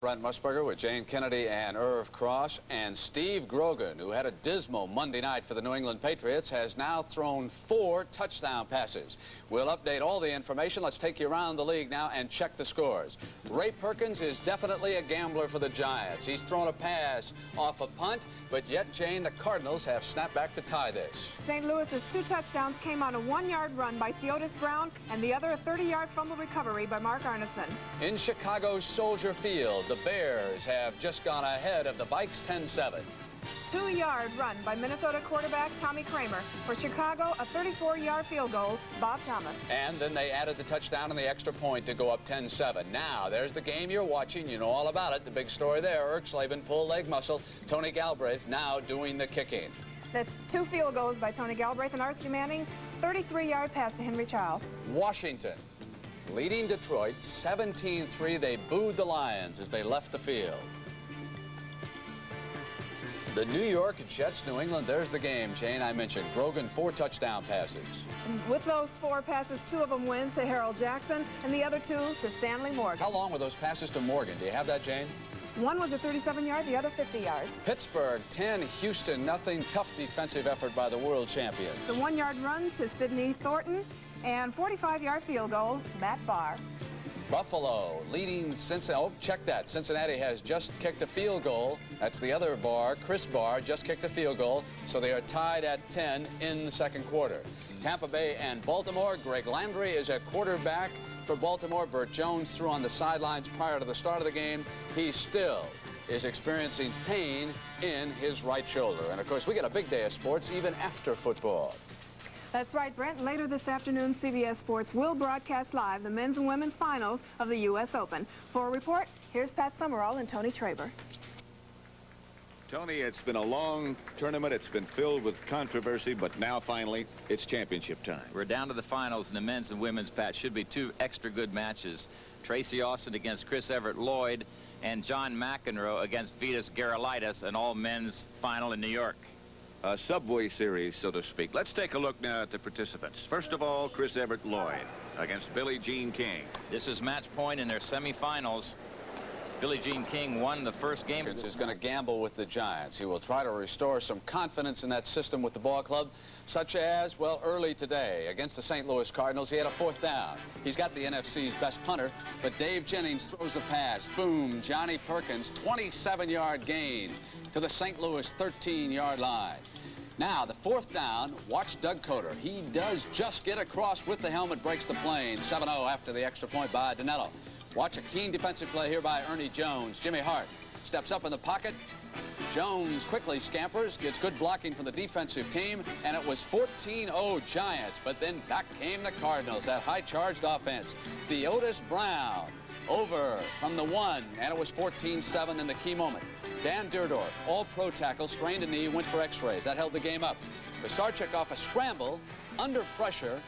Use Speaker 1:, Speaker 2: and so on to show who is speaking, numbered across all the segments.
Speaker 1: Brent Musburger with Jane Kennedy and Irv Cross, and Steve Grogan, who had a dismal Monday night for the New England Patriots, has now thrown 4 touchdown passes. We'll update all the information. Let's take you around the league now and check the scores. Ray Perkins is definitely a gambler for the Giants. He's thrown a pass off a punt, but yet, Jane, the Cardinals have snapped back to tie this.
Speaker 2: St. Louis's 2 touchdowns came on a 1-yard run by Theodis Brown and the other a 30-yard fumble recovery by Mark Arneson.
Speaker 1: In Chicago's Soldier Field, the Bears have just gone ahead of the Vikes 10-7.
Speaker 2: 2-yard run by Minnesota quarterback Tommy Kramer. For Chicago, a 34-yard field goal, Bob Thomas.
Speaker 1: And then they added the touchdown and the extra point to go up 10-7. Now, there's the game you're watching. You know all about it. The big story there, Erxleben, full leg muscle. Tony Galbraith now doing the kicking.
Speaker 2: That's 2 field goals by Tony Galbraith and Archie Manning, 33-yard pass to Henry Charles.
Speaker 1: Washington leading Detroit 17-3. They booed the Lions as they left the field. The New York Jets, New England, there's the game, Jane. I mentioned Grogan, 4 touchdown passes.
Speaker 2: And with those 4 passes, 2 of them went to Harold Jackson and the other 2 to Stanley Morgan.
Speaker 1: How long were those passes to Morgan? Do you have that, Jane?
Speaker 2: One was a 37-yard, the other 50 yards.
Speaker 1: Pittsburgh 10, Houston nothing. Tough defensive effort by the world champions.
Speaker 2: The 1-yard run to Sidney Thornton and 45-yard field goal, Matt Barr.
Speaker 1: Buffalo leading Cincinnati. Oh, check that. Cincinnati has just kicked a field goal. That's the other Barr. Chris Barr just kicked a field goal. So they are tied at 10 in the second quarter. Tampa Bay and Baltimore. Greg Landry is at quarterback for Baltimore. Burt Jones threw on the sidelines prior to the start of the game. He still is experiencing pain in his right shoulder. And, of course, we get a big day of sports even after football.
Speaker 2: That's right, Brent. Later this afternoon, CBS Sports will broadcast live the men's and women's finals of the U.S. Open. For a report, here's Pat Summerall and Tony Traber.
Speaker 3: Tony, it's been a long tournament. It's been filled with controversy, but now finally it's championship time.
Speaker 4: We're down to the finals in the men's and women's, Pat. Should be 2 extra good matches. Tracy Austin against Chris Everett Lloyd and John McEnroe against Vitas Gerulaitis, an all-men's final in New York.
Speaker 3: A subway series, so to speak. Let's take a look now at the participants. First of all, Chris Everett Lloyd against Billie Jean King.
Speaker 4: This is match point in their semifinals. Billie Jean King won the first game.
Speaker 1: Is going to gamble with the Giants. He will try to restore some confidence in that system with the ball club, such as, well, early today against the St. Louis Cardinals, he had a 4th down. He's got the NFC's best punter, but Dave Jennings throws a pass. Boom, Johnny Perkins, 27-yard gain to the St. Louis 13-yard line. Now, the 4th down, watch Doug Coder. He does just get across with the helmet, breaks the plane. 7-0 after the extra point by Danello. Watch a keen defensive play here by Ernie Jones. Jimmy Hart steps up in the pocket. Jones quickly scampers, gets good blocking from the defensive team, and it was 14-0 Giants. But then back came the Cardinals, that high-charged offense. Theodis Brown over from the 1, and it was 14-7 in the key moment. Dan Dierdorf, all-pro tackle, strained a knee, went for x-rays. That held the game up. Pisarcik off a scramble, under pressure,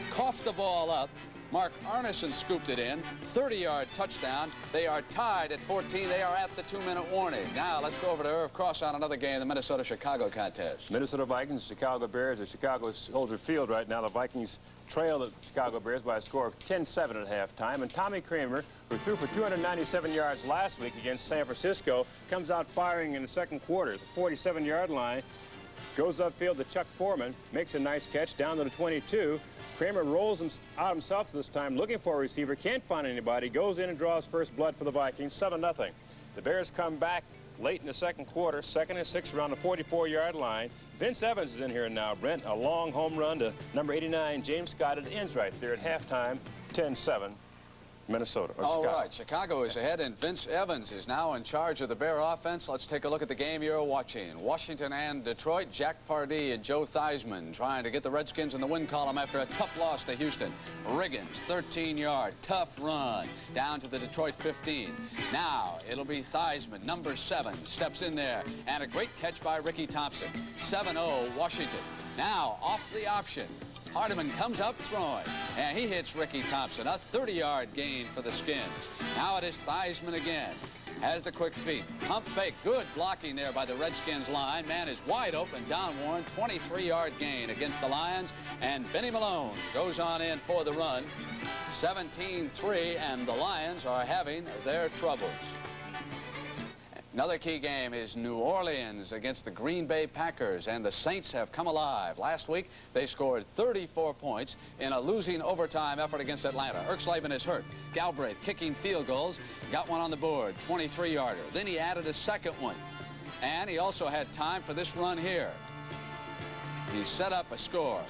Speaker 1: coughed the ball up. Mark Arneson scooped it in, 30-yard touchdown. They are tied at 14. They are at the 2-minute warning. Now let's go over to Irv Cross on another game, the Minnesota-Chicago contest.
Speaker 5: Minnesota Vikings, Chicago Bears at Chicago Soldier Field right now. The Vikings trail the Chicago Bears by a score of 10-7 at halftime. And Tommy Kramer, who threw for 297 yards last week against San Francisco, comes out firing in the second quarter. The 47-yard line goes upfield to Chuck Foreman, makes a nice catch down to the 22. Kramer rolls out himself this time, looking for a receiver, can't find anybody, goes in and draws first blood for the Vikings, 7-0. The Bears come back late in the second quarter, 2nd and 6 around the 44-yard line. Vince Evans is in here now, Brent. A long home run to number 89, James Scott. It ends right there at halftime, 10-7. Minnesota.
Speaker 1: All right, Chicago is ahead, and Vince Evans is now in charge of the Bear offense. Let's take a look at the game you're watching. Washington and Detroit. Jack Pardee and Joe Theismann trying to get the Redskins in the win column after a tough loss to Houston. Riggins, 13-yard, tough run down to the Detroit 15. Now it'll be Theismann, number 7, steps in there, and a great catch by Ricky Thompson. 7-0 Washington. Now off the option. Hardiman comes up throwing, and he hits Ricky Thompson. A 30-yard gain for the Skins. Now it is Theismann again. Has the quick feet. Pump fake. Good blocking there by the Redskins line. Man is wide open. Don Warren, 23-yard gain against the Lions. And Benny Malone goes on in for the run. 17-3, and the Lions are having their troubles. Another key game is New Orleans against the Green Bay Packers, and the Saints have come alive. Last week, they scored 34 points in a losing overtime effort against Atlanta. Erxleben is hurt. Galbraith kicking field goals, got one on the board, 23-yarder. Then he added a second one, and he also had time for this run here. He set up a score,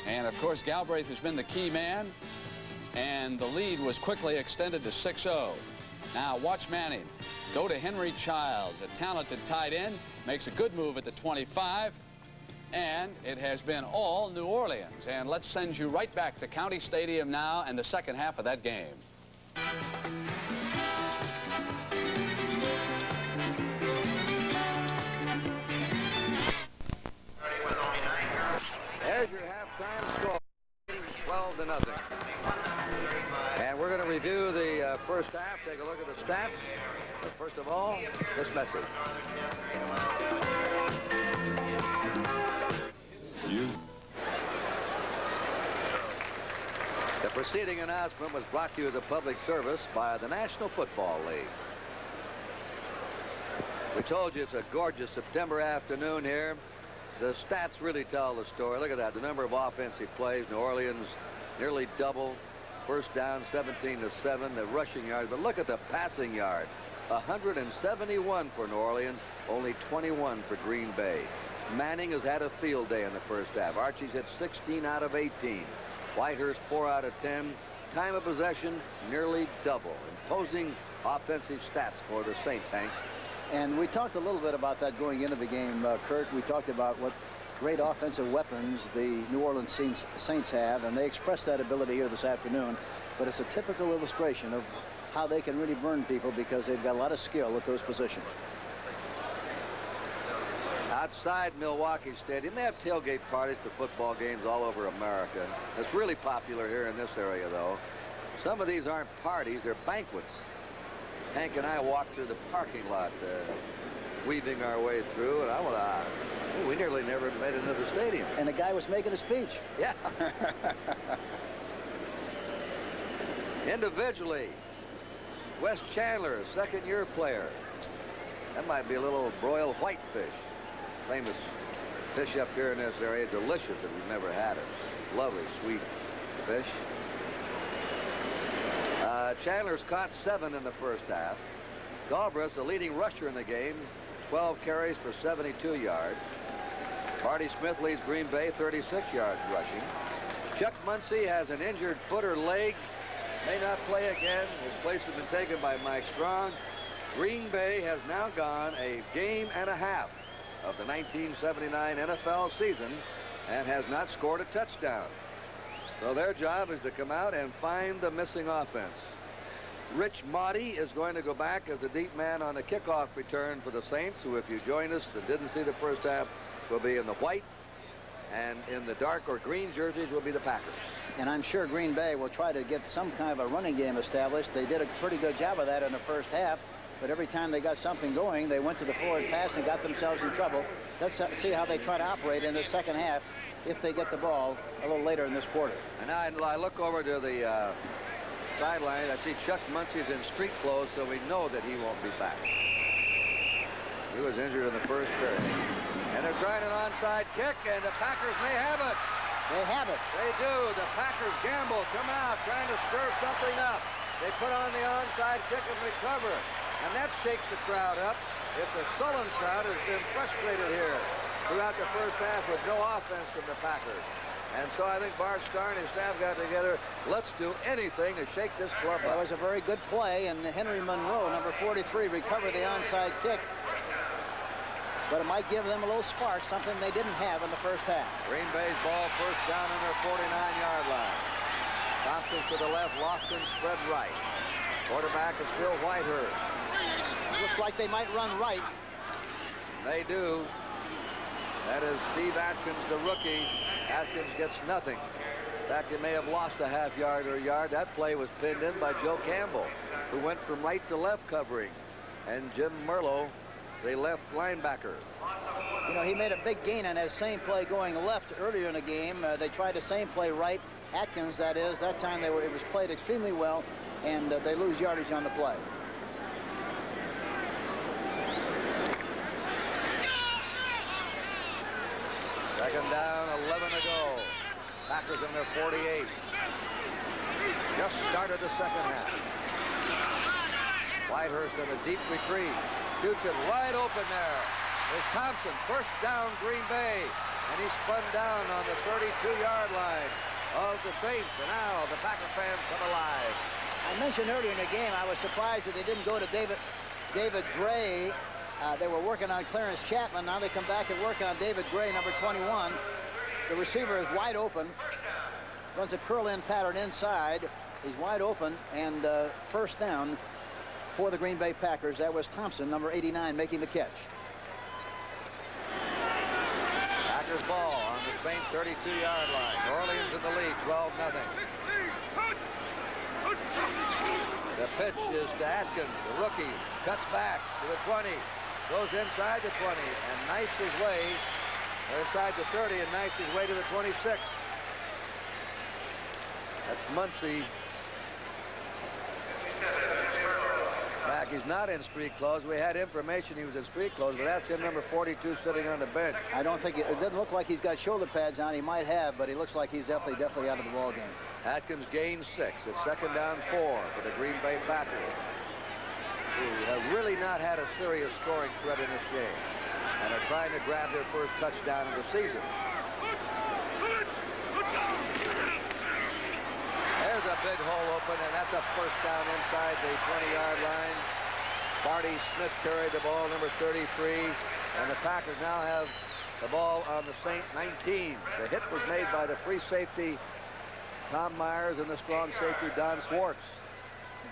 Speaker 1: and of course, Galbraith has been the key man, and the lead was quickly extended to 6-0. Now watch Manning go to Henry Childs, a talented tight end, makes a good move at the 25, and it has been all New Orleans. And let's send you right back to County Stadium now and the second half of that game.
Speaker 6: There's your halftime score, 12-0. And we're going to review the first half, take a look at the stats. But first of all, this message. The preceding announcement was brought to you as a public service by the National Football League. We told you it's a gorgeous September afternoon here. The stats really tell the story. Look at that. The number of offensive plays. New Orleans nearly double. First down, 17-7. The rushing yards. But look at the passing yards. 171 for New Orleans. Only 21 for Green Bay. Manning has had a field day in the first half. Archie's hit 16 out of 18. Whitehurst 4 out of 10. Time of possession nearly double. Imposing offensive stats for the Saints, Hank.
Speaker 7: And we talked a little bit about that going into the game, Kurt. We talked about what great offensive weapons the New Orleans Saints have, and they expressed that ability here this afternoon. But it's a typical illustration of how they can really burn people because they've got a lot of skill at those positions.
Speaker 6: Outside Milwaukee Stadium, they have tailgate parties for football games all over America. It's really popular here in this area, though. Some of these aren't parties, they're banquets. Hank and I walked through the parking lot, weaving our way through, and we nearly never made it into the stadium.
Speaker 7: And the guy was making a speech.
Speaker 6: Yeah. Individually, Wes Chandler, a second-year player. That might be a little broiled whitefish. Famous fish up here in this area. Delicious if you've never had it. Lovely, sweet fish. Chandler's caught 7 in the first half. Galbraith, the leading rusher in the game, 12 carries for 72 yards. Marty Smith leads Green Bay 36 yards rushing. Chuck Muncie has an injured foot or leg. May not play again. His place has been taken by Mike Strong. Green Bay has now gone a game and a half of the 1979 NFL season and has not scored a touchdown. So their job is to come out and find the missing offense. Rich Motti is going to go back as the deep man on the kickoff return for the Saints, who, if you joined us and didn't see the first half, will be in the white, and in the dark or green jerseys will be the Packers.
Speaker 7: And I'm sure Green Bay will try to get some kind of a running game established. They did a pretty good job of that in the first half, but every time they got something going, they went to the forward pass and got themselves in trouble. Let's see how they try to operate in the second half if they get the ball a little later in this quarter.
Speaker 6: And I look over to the sideline. I see Chuck Muncie's in street clothes, so we know that he won't be back. He was injured in the first period. And they're trying an onside kick, and the Packers may have it.
Speaker 7: They have it.
Speaker 6: They do. The Packers gamble, come out, trying to stir something up. They put on the onside kick and recover. And that shakes the crowd up. It's a sullen crowd has been frustrated here throughout the first half with no offense from the Packers. And so I think Bart Starr and his staff got together. Let's do anything to shake this club up.
Speaker 7: That was a very good play, and Henry Monroe, number 43, recovered the onside kick. But it might give them a little spark, something they didn't have in the first half.
Speaker 6: Green Bay's ball first down on their 49-yard line. Thompson to the left, Lofton spread right. Quarterback is still Whitehurst.
Speaker 7: Looks like they might run right.
Speaker 6: They do. That is Steve Atkins, the rookie. Atkins gets nothing. In fact, he may have lost a half yard or a yard. That play was pinned in by Joe Campbell, who went from right to left covering. And Jim Merlo, the left linebacker.
Speaker 7: You know, he made a big gain on that same play going left earlier in the game. They tried the same play right. Atkins, that is. That time it was played extremely well, and they lose yardage on the play.
Speaker 6: Second down, 11 to go. Packers in their 48. Just started the second half. Whitehurst in a deep retreat. Shoots it wide open there. There's Thompson. First down, Green Bay. And he's spun down on the 32-yard line of the Saints. And now the Packer fans come alive.
Speaker 7: I mentioned earlier in the game, I was surprised that they didn't go to David Gray. They were working on Clarence Chapman. Now they come back and work on David Gray, number 21. The receiver is wide open. Runs a curl-in pattern inside. He's wide open, and first down for the Green Bay Packers. That was Thompson, number 89, making the catch.
Speaker 6: Packers ball on the Saints 32-yard line. New Orleans in the lead, 12-0. The pitch is to Atkins, the rookie. Cuts back to the 20. Goes inside the 20 and knifes his way, or inside the 30 and knifes his way to the 26. That's Muncie. Back, he's not in street clothes. We had information he was in street clothes, but that's him, number 42, sitting on the bench.
Speaker 7: I don't think it doesn't look like he's got shoulder pads on. He might have, but he looks like he's definitely out of the ball game.
Speaker 6: Atkins gains 6. It's second down 4 for the Green Bay Packers, who have really not had a serious scoring threat in this game and are trying to grab their first touchdown of the season. There's a big hole open, and that's a first down inside the 20-yard line. Barty Smith carried the ball, number 33, and the Packers now have the ball on the Saint 19. The hit was made by the free safety Tom Myers and the strong safety Don Swartz.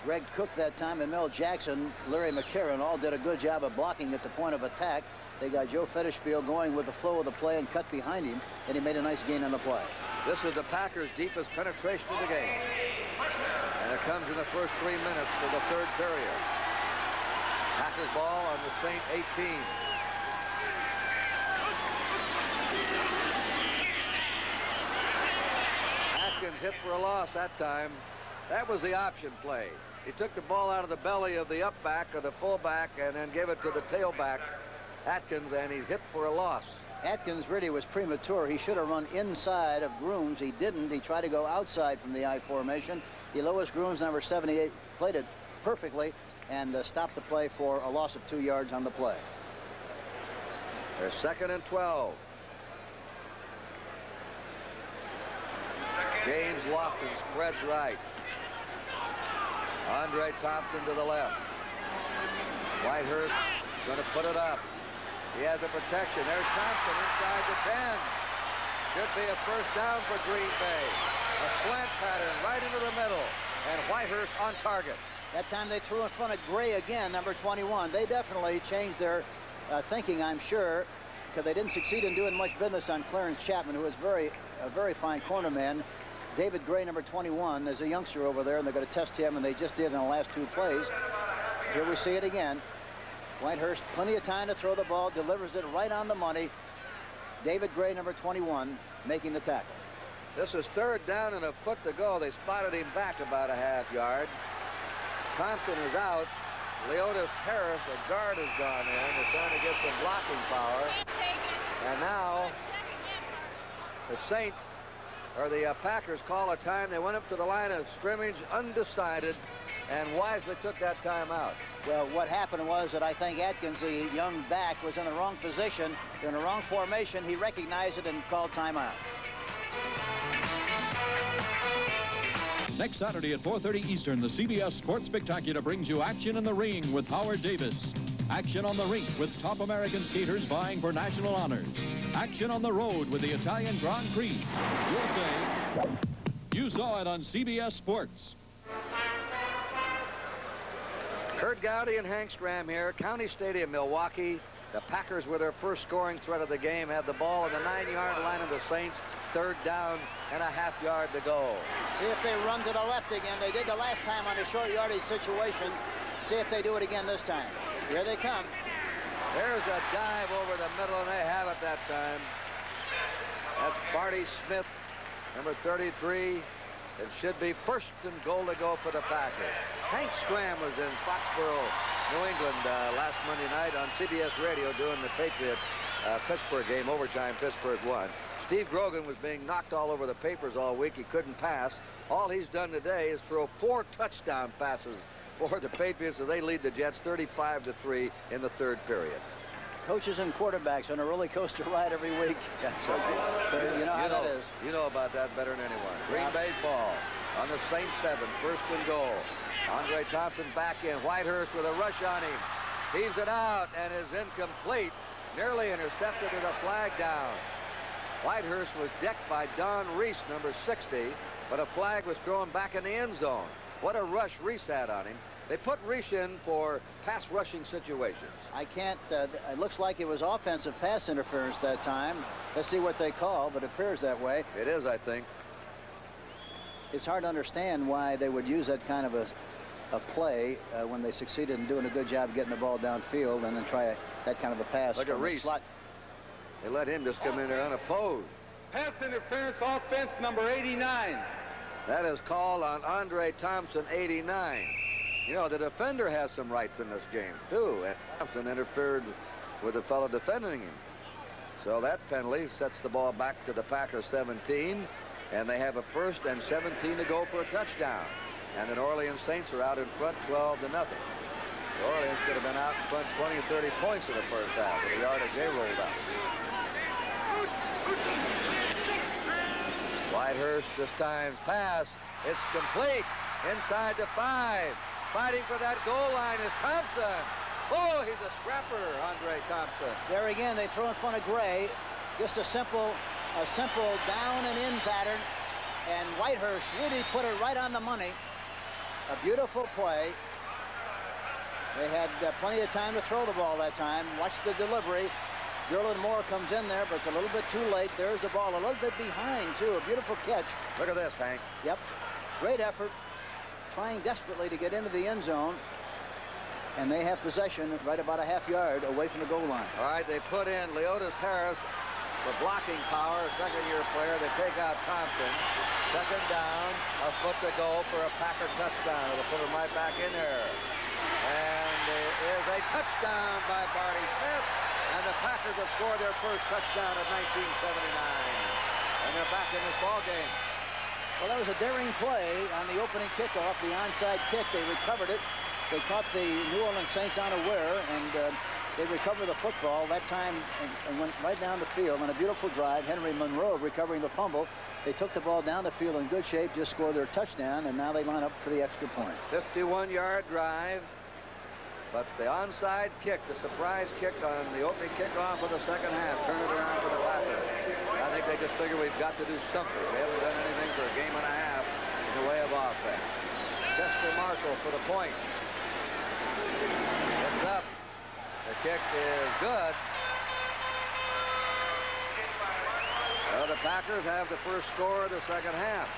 Speaker 7: Greg Cook that time and Mel Jackson, Larry McCarron all did a good job of blocking at the point of attack. They got Joe Fetishfield going with the flow of the play and cut behind him, and he made a nice gain on the play.
Speaker 6: This is the Packers' deepest penetration of the game. And it comes in the first 3 minutes of the third period. Packers ball on the Saint 18. Atkins hit for a loss that time. That was the option play. He took the ball out of the belly of the up back or the fullback and then gave it to the tailback, Atkins, and he's hit for a loss.
Speaker 7: Atkins really was premature. He should have run inside of Grooms. He didn't. He tried to go outside from the I formation. Elois Grooms, number 78, played it perfectly and stopped the play for a loss of 2 yards on the play.
Speaker 6: There's second and 12. James Lofton spreads right. Andre Thompson to the left. Whitehurst going to put it up. He has the protection. There's Thompson inside the 10. Should be a first down for Green Bay. A slant pattern right into the middle. And Whitehurst on target.
Speaker 7: That time they threw in front of Gray again, number 21. They definitely changed their thinking, I'm sure, because they didn't succeed in doing much business on Clarence Chapman, who is a very fine corner man. David Gray, number 21, is a youngster over there, and they're going to test him, and they just did in the last 2 plays. Here we see it again. Whitehurst, plenty of time to throw the ball, delivers it right on the money. David Gray, number 21, making the tackle.
Speaker 6: This is third down and a foot to go. They spotted him back about a half yard. Thompson is out. Leotis Harris, a guard, has gone in. They're trying to get some blocking power. And now the Saints, or the Packers, call a time. They went up to the line of scrimmage undecided and wisely took that time out.
Speaker 7: Well, what happened was that I think Atkins, the young back, was in the wrong position, in the wrong formation. He recognized it and called timeout.
Speaker 8: Next Saturday at 4:30 Eastern, the CBS Sports Spectacular brings you action in the ring with Howard Davis. Action on the rink with top American skaters vying for national honors. Action on the road with the Italian Grand Prix. You'll say, you saw it on CBS Sports.
Speaker 6: Kurt Gowdy and Hank Stram here, County Stadium, Milwaukee. The Packers, with their first scoring threat of the game, have the ball on the 9-yard line of the Saints. Third down and a half yard to go.
Speaker 7: See if they run to the left again. They did the last time on a short yardage situation. See if they do it again this time. Here they come.
Speaker 6: There's a dive over the middle, and they have it that time. That's Barty Smith, number 33. It should be first and goal to go for the Packers. Hank Stram was in Foxborough, New England last Monday night on CBS Radio doing the Patriot Pittsburgh game. Overtime, Pittsburgh won. Steve Grogan was being knocked all over the papers all week. He couldn't pass. All he's done today is throw 4 touchdown passes for the Patriots as they lead the Jets 35-3 in the third period.
Speaker 7: Coaches and quarterbacks on a roller coaster ride every week. You know how that is.
Speaker 6: You know about that better than anyone. Green Bay's ball on the Saints 7, first and goal. Andre Thompson back in. Whitehurst with a rush on him. Heaves it out and is incomplete. Nearly intercepted with a flag down. Whitehurst was decked by Don Reese, number 60, but a flag was thrown back in the end zone. What a rush Reese had on him. They put Reese in for pass rushing situations.
Speaker 7: I can't, it looks like it was offensive pass interference that time. Let's see what they call, but it appears that way.
Speaker 6: It is, I think.
Speaker 7: It's hard to understand why they would use that kind of a play when they succeeded in doing a good job getting the ball downfield and then try that kind of a pass.
Speaker 6: Look at Reese. They let him just come in there unopposed.
Speaker 9: Pass interference, offense number 89.
Speaker 6: That is called on Andre Thompson, 89. You know, the defender has some rights in this game, too. And Thompson interfered with the fellow defending him. So that penalty sets the ball back to the Packers 17, and they have a 1st and 17 to go for a touchdown. And the New Orleans Saints are out in front 12-0. New Orleans could have been out in front 20 or 30 points in the first half with the yardage they rolled out. Whitehurst this time's pass. It's complete inside the 5. Fighting for that goal line is Thompson. Oh, he's a scrapper, Andre Thompson.
Speaker 7: There again, they throw in front of Gray. Just a simple down and in pattern. And Whitehurst really put it right on the money. A beautiful play. They had plenty of time to throw the ball that time. Watch the delivery. Gerald Moore comes in there, but it's a little bit too late. There's the ball a little bit behind, too. A beautiful catch.
Speaker 6: Look at this, Hank.
Speaker 7: Yep. Great effort. Trying desperately to get into the end zone. And they have possession right about a half yard away from the goal line.
Speaker 6: All right, they put in Leotis Harris for blocking power, a second-year player. They take out Thompson. Second down, a foot to go for a Packer touchdown. It'll put him right back in there. And there is a touchdown by Barney Smith. And the Packers have scored their first touchdown of 1979. And they're back in this ball game.
Speaker 7: Well, that was a daring play on the opening kickoff, the onside kick. They recovered it. They caught the New Orleans Saints unaware, and they recovered the football that time and went right down the field on a beautiful drive. Henry Monroe recovering the fumble. They took the ball down the field in good shape, just scored their touchdown, and now they line up for the extra point.
Speaker 6: 51-yard drive. But the onside kick, the surprise kick on the opening kickoff of the second half, turn it around for the Packers. I think they just figure we've got to do something. They haven't done anything for a game and a half in the way of offense. Chester Marshall for the point. It's up. The kick is good. Well, the Packers have the first score of the second half.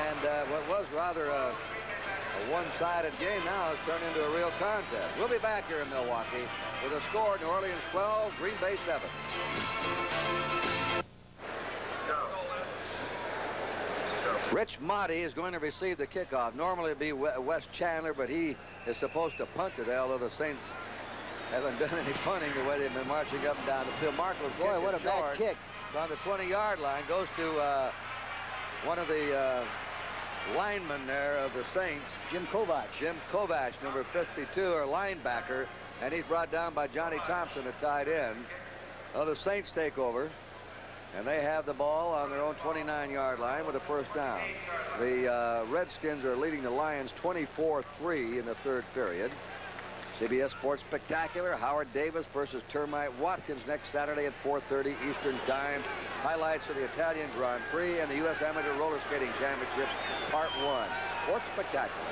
Speaker 6: And what was rather a one-sided game now has turned into a real contest. We'll be back here in Milwaukee with a score: New Orleans 12, Green Bay 7. Rich Motti is going to receive the kickoff. Normally it'd be Wes Chandler, but he is supposed to punt today, although the Saints haven't done any punting the way they've been marching up and down the field. Marco's kick.
Speaker 7: Boy, what a bad kick.
Speaker 6: It's on the 20-yard line. Goes to one of the lineman there of the Saints,
Speaker 7: Jim Kovach.
Speaker 6: Jim Kovach, number 52, or linebacker, and he's brought down by Johnny Thompson, a tight end. Well, the Saints take over, and they have the ball on their own 29-yard line with a first down. The Redskins are leading the Lions 24-3 in the third period. CBS Sports Spectacular, Howard Davis versus Termite Watkins next Saturday at 4:30 Eastern Time. Highlights of the Italian Grand Prix and the U.S. Amateur Roller Skating Championship, Part 1. Sports Spectacular.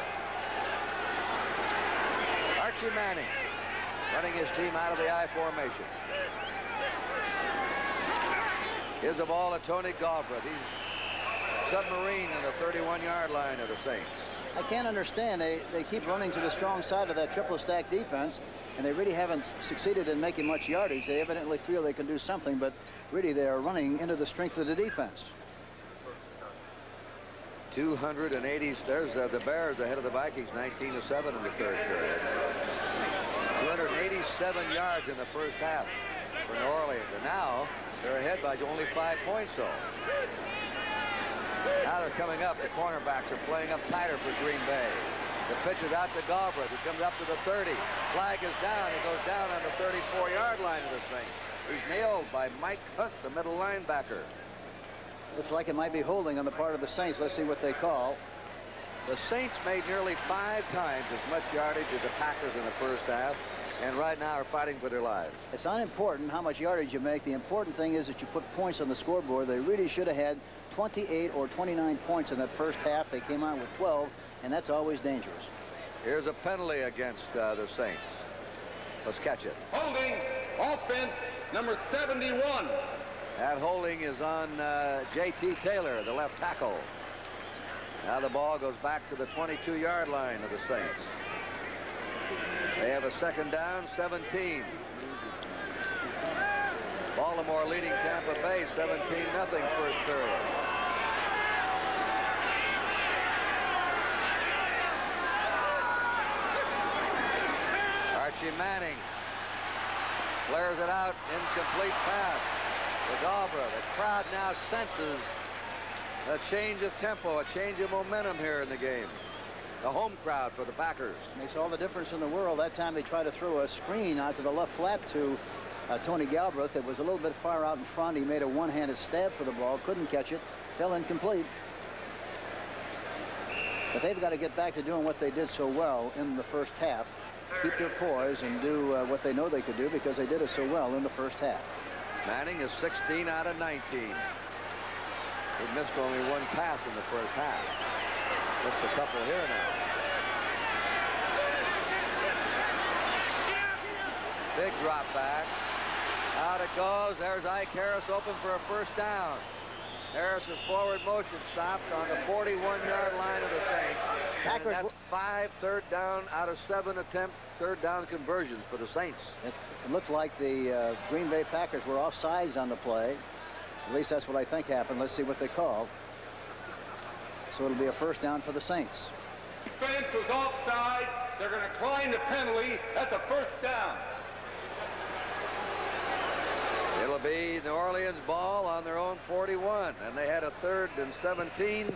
Speaker 6: Archie Manning running his team out of the I formation. Here's the ball to Tony Galbraith. He's submarine in the 31-yard line of the Saints.
Speaker 7: I can't understand. They keep running to the strong side of that triple stack defense, and they really haven't succeeded in making much yardage. They evidently feel they can do something, but really they are running into the strength of the defense.
Speaker 6: 280. There's the Bears ahead of the Vikings, 19-7 in the third period. 287 yards in the first half for New Orleans. And now They're ahead by only 5 points, though. Now they're coming up. The cornerbacks are playing up tighter for Green Bay. The pitch is out to Galbraith. He comes up to the 30. Flag is down. He goes down on the 34-yard line of the Saints. He's nailed by Mike Hunt, the middle linebacker.
Speaker 7: Looks like it might be holding on the part of the Saints. Let's see what they call.
Speaker 6: The Saints made nearly 5 times as much yardage as the Packers in the first half, and right now are fighting for their lives.
Speaker 7: It's not important how much yardage you make. The important thing is that you put points on the scoreboard. They really should have had 28 or 29 points in that first half. They came out with 12, and that's always dangerous. Here's
Speaker 6: a penalty against the Saints. Let's catch it.
Speaker 9: Holding, offense, number 71.
Speaker 6: That holding is on J.T. Taylor, the left tackle. Now the ball goes back to the 22-yard line of the Saints. They have a second down, 17. Baltimore leading Tampa Bay 17-0 first period. Archie Manning flares it out, incomplete pass to Galbraith. The crowd now senses a change of tempo, a change of momentum here in the game. The home crowd for the Packers.
Speaker 7: Makes all the difference in the world. That time they tried to throw a screen out to the left flat to Tony Galbraith. It was a little bit far out in front. He made a one-handed stab for the ball, couldn't catch it, fell incomplete. But they've got to get back to doing what they did so well in the first half. Keep their poise and do what they know they could do, because they did it so well in the first half.
Speaker 6: Manning is 16 out of 19. He missed only 1 pass in the first half. Just a couple here now. Big drop back. Out it goes. There's Ike Harris open for a first down. Harris's forward motion stopped on the 41-yard line of the Saints. And that's 5 third down out of 7 attempt third down conversions for the Saints.
Speaker 7: It looked like the Green Bay Packers were offsides on the play. At least that's what I think happened. Let's see what they call. So it'll be a first down for the Saints.
Speaker 9: Defense was offside. They're going to decline the penalty. That's a first down.
Speaker 6: It'll be New Orleans ball on their own 41, and they had a 3rd and 17.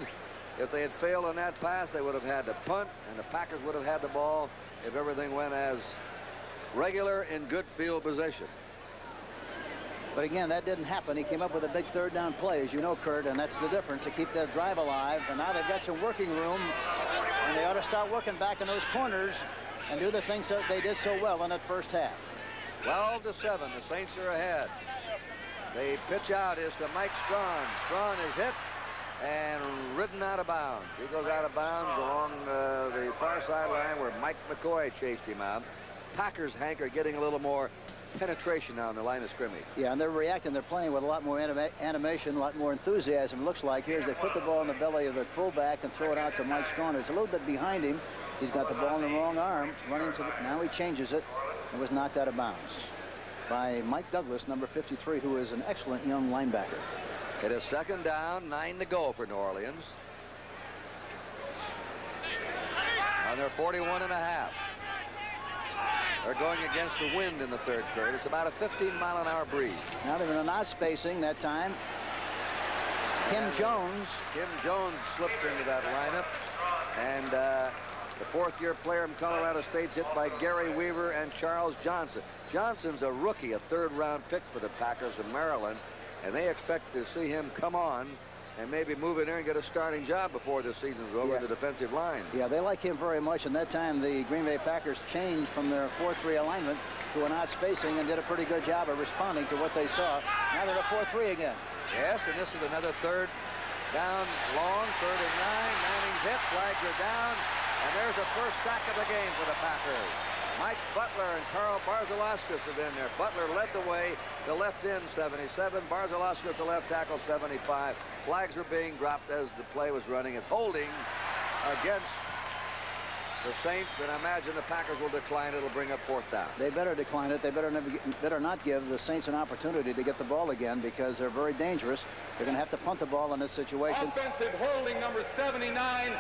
Speaker 6: If they had failed on that pass, they would have had to punt, and the Packers would have had the ball if everything went as regular in good field position.
Speaker 7: But again, that didn't happen. He came up with a big third down play, as you know, Kurt, and that's the difference to keep that drive alive. And now they've got some working room, and they ought to start working back in those corners and do the things that they did so well in that first half.
Speaker 6: 12-7, the Saints are ahead. The pitch out is to Mike Strawn. Strawn is hit and ridden out of bounds. He goes out of bounds along the far sideline where Mike McCoy chased him out. Packers, Hank, are getting a little more penetration now in the line of scrimmage.
Speaker 7: Yeah, and they're reacting. They're playing with a lot more animation, a lot more enthusiasm. It looks like here as they put the ball in the belly of the fullback and throw it out to Mike Strawn. It's a little bit behind him. He's got the ball in the wrong arm, running to the, now he changes it and was knocked out of bounds by Mike Douglas, number 53, who is an excellent young linebacker.
Speaker 6: It is second down, 9 to go for New Orleans. On their 41.5. They're going against the wind in the third period. It's about a 15-mile-an-hour breeze.
Speaker 7: Now they're in an odd spacing that time. Kim Jones slipped into that lineup. And the 4th-year player from Colorado State's hit by Gary Weaver and Charles Johnson. Johnson's a rookie, a 3rd-round pick for the Packers in Maryland. And they expect to see him come on and maybe move in there and get a starting job before the season's over in the defensive line. Yeah, they like him very much. And that time the Green Bay Packers changed from their 4-3 alignment to an odd spacing and did a pretty good job of responding to what they saw. Now they're a 4-3 again.
Speaker 6: Yes, and this is another third down long, 3rd and 9. Manning's hit, flags are down, and there's the first sack of the game for the Packers. Mike Butler and Carl Barzalauskas have been there. Butler led the way to left end, 77. Barzalauskas to left tackle, 75. Flags were being dropped as the play was running. It's holding against the Saints, and I imagine the Packers will decline. It'll bring up 4th down.
Speaker 7: They better decline it. They better not give the Saints an opportunity to get the ball again, because they're very dangerous. They're going to have to punt the ball in this situation.
Speaker 9: Offensive holding number 79.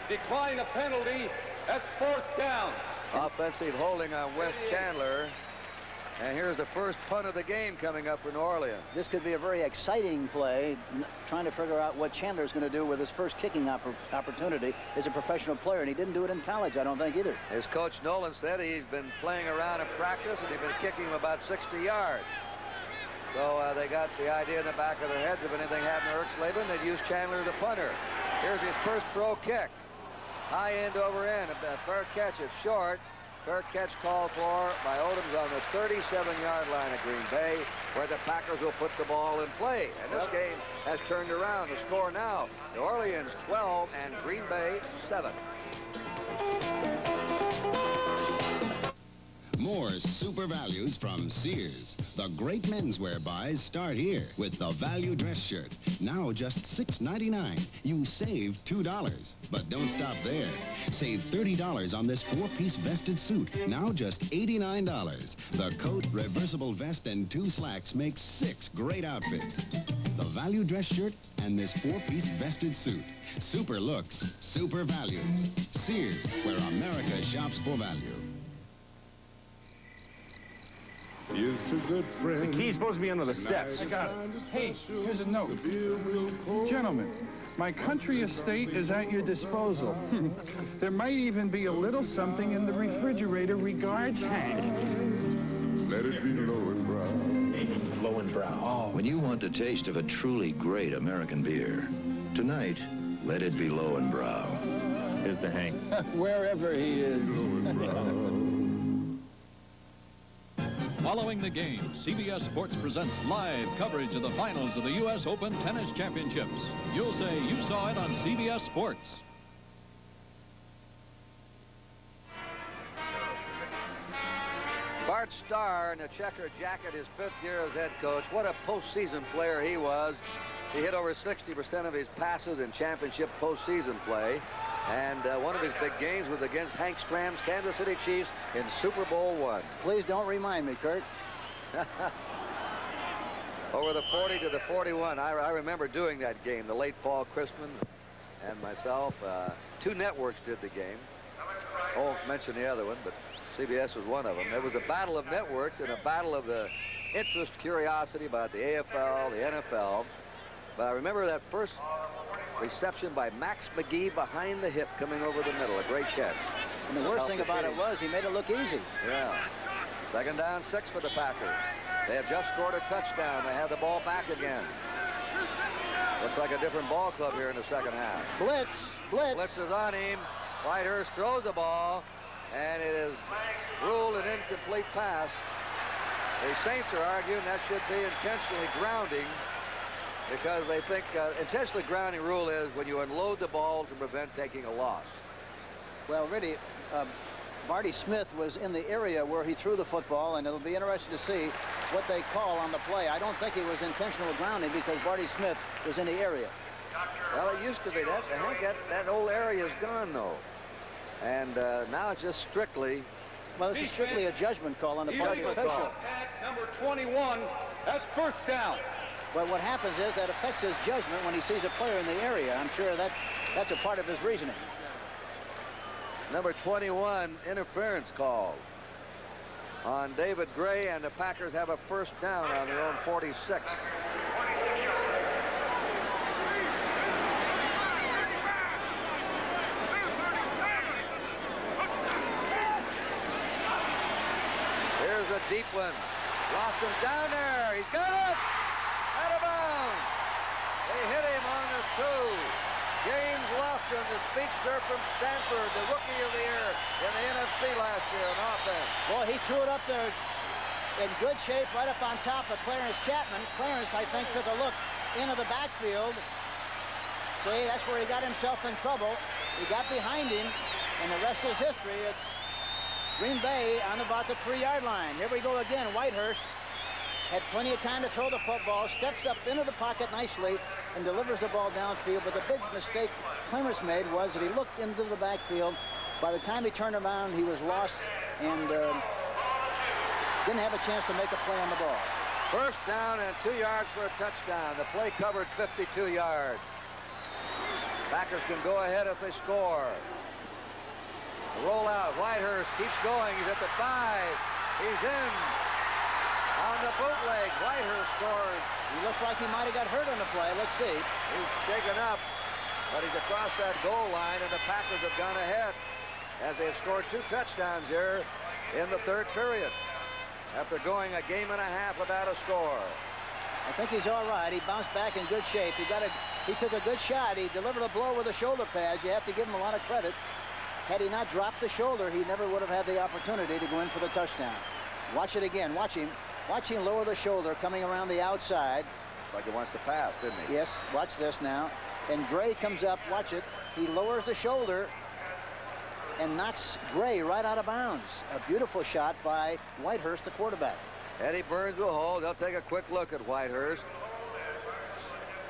Speaker 9: Decline a penalty. That's 4th down.
Speaker 6: Offensive holding on Wes Chandler. And here's the first punt of the game coming up for New Orleans.
Speaker 7: This could be a very exciting play, trying to figure out what Chandler's going to do with his first kicking opportunity as a professional player, and he didn't do it in college, I don't think, either.
Speaker 6: His coach Nolan said he's been playing around in practice, and he's been kicking him about 60 yards. So they got the idea in the back of their heads, if anything happened to Erxleben, they'd use Chandler as a punter. Here's his first pro kick. High end over end, a fair catch. It's short. Fair catch called for by Odoms on the 37-yard line of Green Bay, where the Packers will put the ball in play. And this game has turned around. The score now, New Orleans 12 and Green Bay 7.
Speaker 10: More super values from Sears. The great menswear buys start here with the value dress shirt. Now just $6.99. You save $2. But don't stop there. Save $30 on this 4-piece vested suit. Now just $89. The coat, reversible vest, and 2 slacks make 6 great outfits. The value dress shirt and this 4-piece vested suit. Super looks, super values. Sears, where America shops for value.
Speaker 5: The key's supposed to be under the steps.
Speaker 11: I got it. Hey, here's a note. Gentlemen, my country estate is at your disposal. There might even be a little something in the refrigerator. Regards, Hank.
Speaker 12: Let it be low and brown.
Speaker 11: Low and brown.
Speaker 13: Oh. When you want the taste of a truly great American beer, tonight, let it be Low and Brow.
Speaker 5: Here's the Hank.
Speaker 11: Wherever he is.
Speaker 8: Following the game, CBS Sports presents live coverage of the finals of the U.S. Open Tennis Championships. You'll say you saw it on CBS Sports.
Speaker 6: Bart Starr in the checker jacket, his 5th year as head coach. What a postseason player he was. He hit over 60% of his passes in championship postseason play. And one of his big games was against Hank Stram's Kansas City Chiefs in Super Bowl I.
Speaker 7: Please don't remind me, Kurt.
Speaker 6: Over the 40 to the 41. I remember doing that game. The late Paul Christman and myself. 2 networks did the game. I won't mention the other one, but CBS was one of them. It was a battle of networks and a battle of the interest, curiosity about the AFL, the NFL. But I remember that first reception by Max McGee behind the hip, coming over the middle. A great catch.
Speaker 7: And the worst thing about it was he made it look easy.
Speaker 6: Yeah. 2nd down, 6 for the Packers. They have just scored a touchdown. They have the ball back again. Looks like a different ball club here in the second half.
Speaker 7: Blitz.
Speaker 6: Blitz is on him. Whitehurst throws the ball, and it is ruled an incomplete pass. The Saints are arguing that should be intentionally grounding, because they think intentionally grounding rule is when you unload the ball to prevent taking a loss.
Speaker 7: Well, really, Marty Smith was in the area where he threw the football, and it'll be interesting to see what they call on the play. I don't think it was intentional grounding because Marty Smith was in the area.
Speaker 6: Well, it used to be that. I think that whole area is gone, though. And now it's just strictly...
Speaker 7: Well, this is strictly a judgment call on the part of the official.
Speaker 9: Attack number 21. That's first down.
Speaker 7: Well, what happens is that affects his judgment when he sees a player in the area. I'm sure that's a part of his reasoning.
Speaker 6: Number 21, interference call on David Gray, and the Packers have a first down on their own 46. Here's a deep one. Lofton's down there. He's got it. Out of bounds. They hit him on the 2. James Lofton, the speedster from Stanford, the rookie of the year in the NFC last year on offense.
Speaker 7: Boy, he threw it up there in good shape right up on top of Clarence Chapman. Clarence, I think, took a look into the backfield. See, that's where he got himself in trouble. He got behind him, and the rest is history. It's Green Bay on about the 3-yard line. Here we go again. Whitehurst had plenty of time to throw the football, steps up into the pocket nicely, and delivers the ball downfield. But the big mistake Clarence made was that he looked into the backfield. By the time he turned around, he was lost and didn't have a chance to make a play on the ball.
Speaker 6: First down and 2 yards for a touchdown. The play covered 52 yards. Packers can go ahead if they score. The roll out. Whitehurst keeps going. He's at the 5. He's in. the bootleg. Whitehurst scores.
Speaker 7: He looks like he might have got hurt on the play. Let's see.
Speaker 6: He's shaken up, but he's across that goal line, and the Packers have gone ahead as they've scored 2 touchdowns here in the third period after going a game and a half without a score.
Speaker 7: I think he's all right. He bounced back in good shape. He took a good shot. He delivered a blow with the shoulder pads. You have to give him a lot of credit. Had he not dropped the shoulder, he never would have had the opportunity to go in for the touchdown. Watch it again. Watch him lower the shoulder coming around the outside.
Speaker 6: Like he wants to pass, didn't he?
Speaker 7: Yes, watch this now. And Gray comes up, watch it. He lowers the shoulder and knocks Gray right out of bounds. A beautiful shot by Whitehurst, the quarterback.
Speaker 6: Eddie Burns will hold. They'll take a quick look at Whitehurst.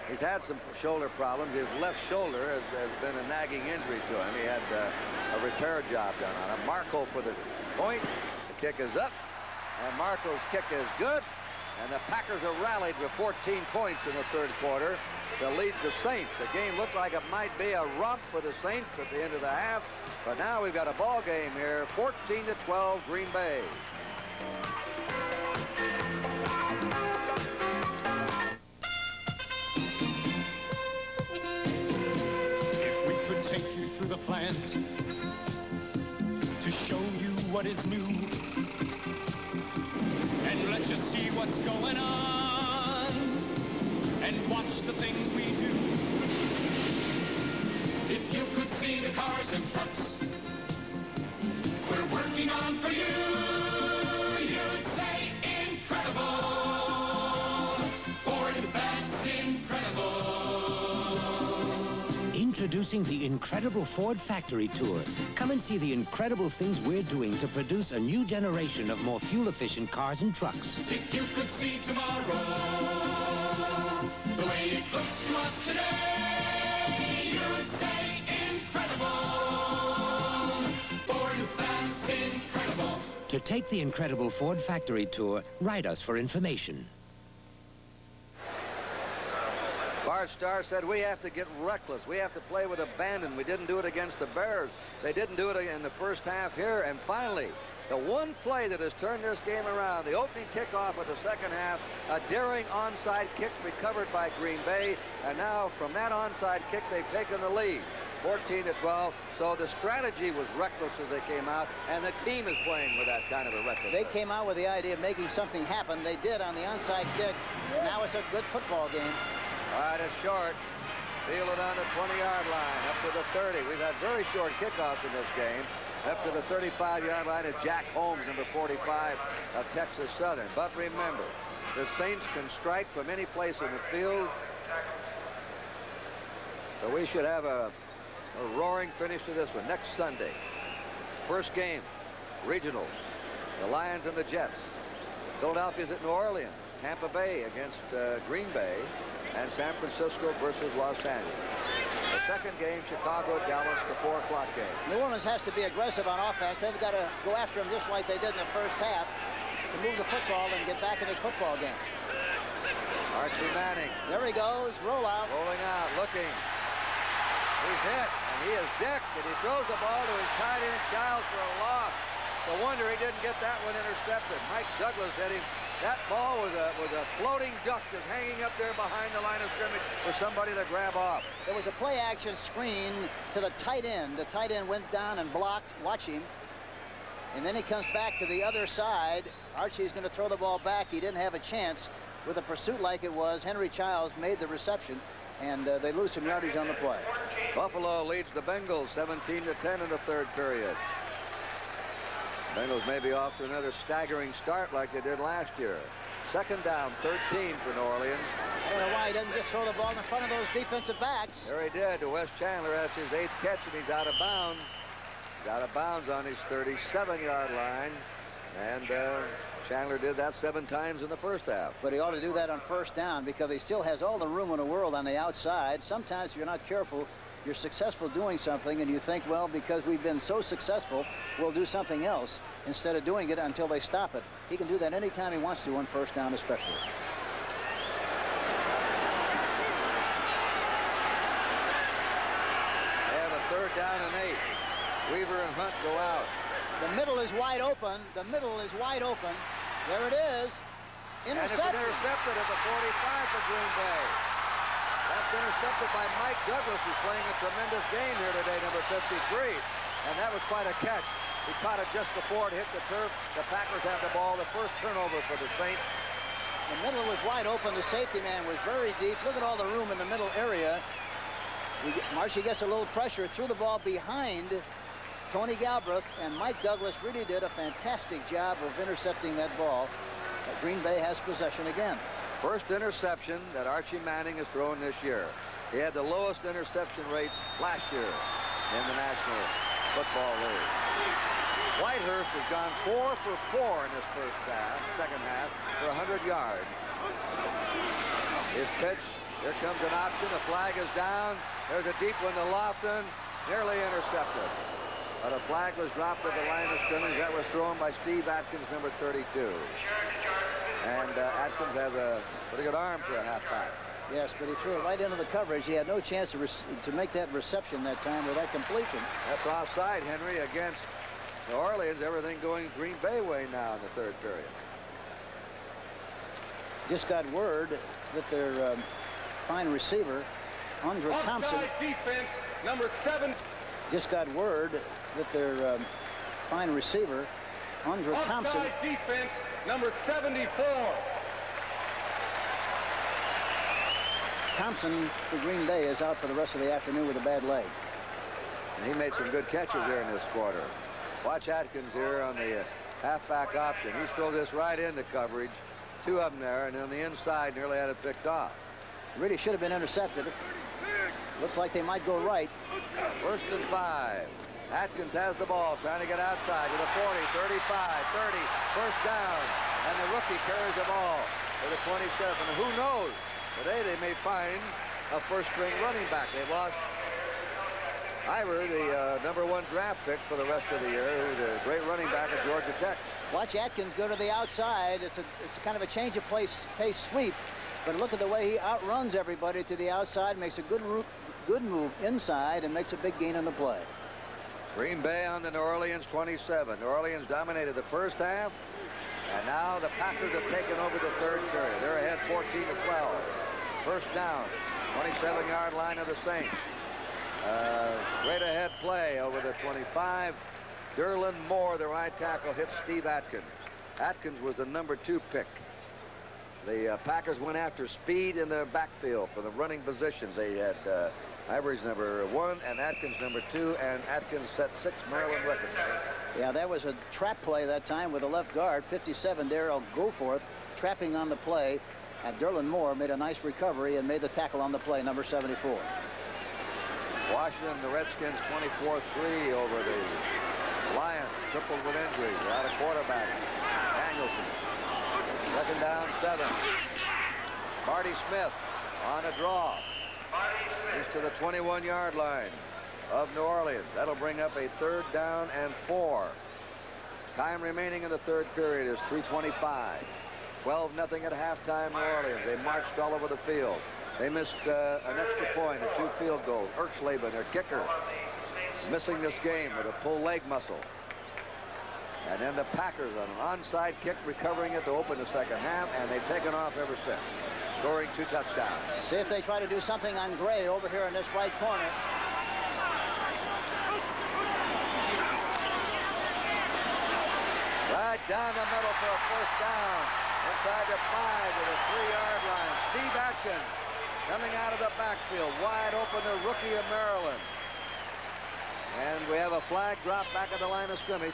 Speaker 6: He's had some shoulder problems. His left shoulder has been a nagging injury to him. He had a repair job done on him. Marco for the point. The kick is up, and Marco's kick is good. And the Packers have rallied with 14 points in the third quarter to lead the Saints. The game looked like it might be a romp for the Saints at the end of the half, but now we've got a ball game here, 14-12 Green Bay.
Speaker 14: If we could take you through the plant to show you what is new and let you see what's going on and watch the things we do. If you could see the cars and trucks we're working on for you, you'd say incredible. Ford, that's incredible.
Speaker 15: Introducing the Incredible Ford Factory Tour. Come and see the incredible things we're doing to produce a new generation of more fuel-efficient cars and trucks.
Speaker 14: If you could see tomorrow the way it looks to us today, you'd say incredible. Ford, that's incredible.
Speaker 15: To take the Incredible Ford Factory Tour, write us for information.
Speaker 6: Bart Starr said we have to get reckless. We have to play with abandon. We didn't do it against the Bears. They didn't do it in the first half here. And finally, the one play that has turned this game around, the opening kickoff of the second half, a daring onside kick recovered by Green Bay. And now from that onside kick, they've taken the lead, 14-12. So the strategy was reckless as they came out, and the team is playing with that kind of a reckless.
Speaker 7: They came out with the idea of making something happen. They did on the onside kick. Now it's a good football game.
Speaker 6: All right, it's short. Fielded on the 20-yard line, up to the 30. We've had very short kickoffs in this game. Up to the 35-yard line is Jack Holmes, number 45 of Texas Southern. But remember, the Saints can strike from any place in the field. So we should have a roaring finish to this one next Sunday. First game, regional. The Lions and the Jets. Philadelphia's at New Orleans. Tampa Bay against Green Bay. And San Francisco versus Los Angeles. The second game, Chicago, Dallas, the 4 o'clock game.
Speaker 7: New Orleans has to be aggressive on offense. They've got to go after him just like they did in the first half to move the football and get back in this football game.
Speaker 6: Archie Manning.
Speaker 7: There he goes, roll out.
Speaker 6: Rolling out, looking. He's hit, and he is decked, and he throws the ball to his tight end, Childs, for a loss. No wonder he didn't get that one intercepted. Mike Douglas hit him. That ball was a floating duck just hanging up there behind the line of scrimmage for somebody to grab off.
Speaker 7: There was a play-action screen to the tight end. The tight end went down and blocked. Watch him. And then he comes back to the other side. Archie's going to throw the ball back. He didn't have a chance. With a pursuit like it was, Henry Childs made the reception, and they lose some yardage on the play.
Speaker 6: Buffalo leads the Bengals 17-10 in the third period. Bengals may be off to another staggering start like they did last year. Second down, 13 for New Orleans.
Speaker 7: I don't know why he doesn't just throw the ball in front of those defensive backs.
Speaker 6: There he did to Wes Chandler. That's his 8th catch, and he's out of bounds. He's out of bounds on his 37-yard line. And Chandler did that 7 times in the first half.
Speaker 7: But he ought to do that on first down because he still has all the room in the world on the outside. Sometimes if you're not careful, you're successful doing something and you think, well, because we've been so successful, we'll do something else instead of doing it until they stop it. He can do that anytime he wants to on first down especially.
Speaker 6: They have a third down and 8. Weaver and Hunt go out.
Speaker 7: The middle is wide open. The middle is wide open. There it is.
Speaker 6: And it's intercepted at the 45 for Green Bay. That's intercepted by Mike Douglas, who's playing a tremendous game here today, number 53. And that was quite a catch. He caught it just before it hit the turf. The Packers have the ball, the first turnover for the Saints.
Speaker 7: The middle was wide open. The safety man was very deep. Look at all the room in the middle area. Marshall gets a little pressure, threw the ball behind Tony Galbraith, and Mike Douglas really did a fantastic job of intercepting that ball. Green Bay has possession again.
Speaker 6: First interception that Archie Manning has thrown this year. He had the lowest interception rate last year in the National Football League. Whitehurst has gone 4 for 4 in this second half for 100 yards. His pitch, here comes an option, the flag is down. There's a deep one to Lofton, nearly intercepted. But a flag was dropped at the line of scrimmage. That was thrown by Steve Atkins, number 32. And Atkins has a pretty good arm for a halfback.
Speaker 7: Yes, but he threw it right into the coverage. He had no chance to make that reception that time with that completion.
Speaker 6: That's offside, Henry, against New Orleans. Everything going Green Bay way now in the third period.
Speaker 7: Just got word that their fine receiver, Andre Thompson.
Speaker 9: Defense, number 7.
Speaker 7: Just got word that their fine receiver, Andre Thompson.
Speaker 9: Defense, number 74.
Speaker 7: Thompson for Green Bay is out for the rest of the afternoon with a bad leg.
Speaker 6: And he made some good catches here in this quarter. Watch Atkins here on the halfback option. He threw this right into coverage. 2 of them there, and on the inside nearly had it picked off.
Speaker 7: Really should have been intercepted. Looked like they might go right.
Speaker 6: 1st and 5. Atkins has the ball, trying to get outside to the 40, 35, 30, first down. And the rookie carries the ball to the 27. And who knows? Today they may find a first-string running back. They've lost Ivor, the number 1 draft pick for the rest of the year, who's a great running back at Georgia Tech.
Speaker 7: Watch Atkins go to the outside. It's a kind of a change of pace sweep. But look at the way he outruns everybody to the outside, makes a good move inside, and makes a big gain on the play.
Speaker 6: Green Bay on the New Orleans 27. New Orleans dominated the first half, and now the Packers have taken over the third period. They're ahead 14-12. First down, 27-yard line of the Saints. Straight ahead play over the 25. Derlin Moore, the right tackle, hits Steve Atkins. Atkins was the number 2 pick. The Packers went after speed in the backfield for the running positions. They had Ivory's number 1 and Atkins number 2, and Atkins set 6 Maryland records.
Speaker 7: Yeah, that was a trap play that time with the left guard, 57, Darrell Goforth, trapping on the play. And Derlin Moore made a nice recovery and made the tackle on the play, number 74.
Speaker 6: Washington, the Redskins 24-3 over the Lions, crippled with injuries. They're out of quarterback. Danielson. 2nd down, 7. Marty Smith on a draw. He's to the 21-yard line of New Orleans. That'll bring up a 3rd down and 4. Time remaining in the third period is 3:25. 12-0 at halftime, New Orleans. They marched all over the field. They missed an extra point, a 2 field goals. Erxleben, their kicker, missing this game with a pulled leg muscle. And then the Packers on an onside kick, recovering it to open the second half, and they've taken off ever since, scoring 2 touchdowns.
Speaker 7: See if they try to do something on Gray over here in this right corner.
Speaker 6: Right down the middle for a first down. Inside the 5 to the 3-yard line. Steve Atkins coming out of the backfield. Wide open, the rookie of Maryland. And we have a flag drop back at the line of scrimmage.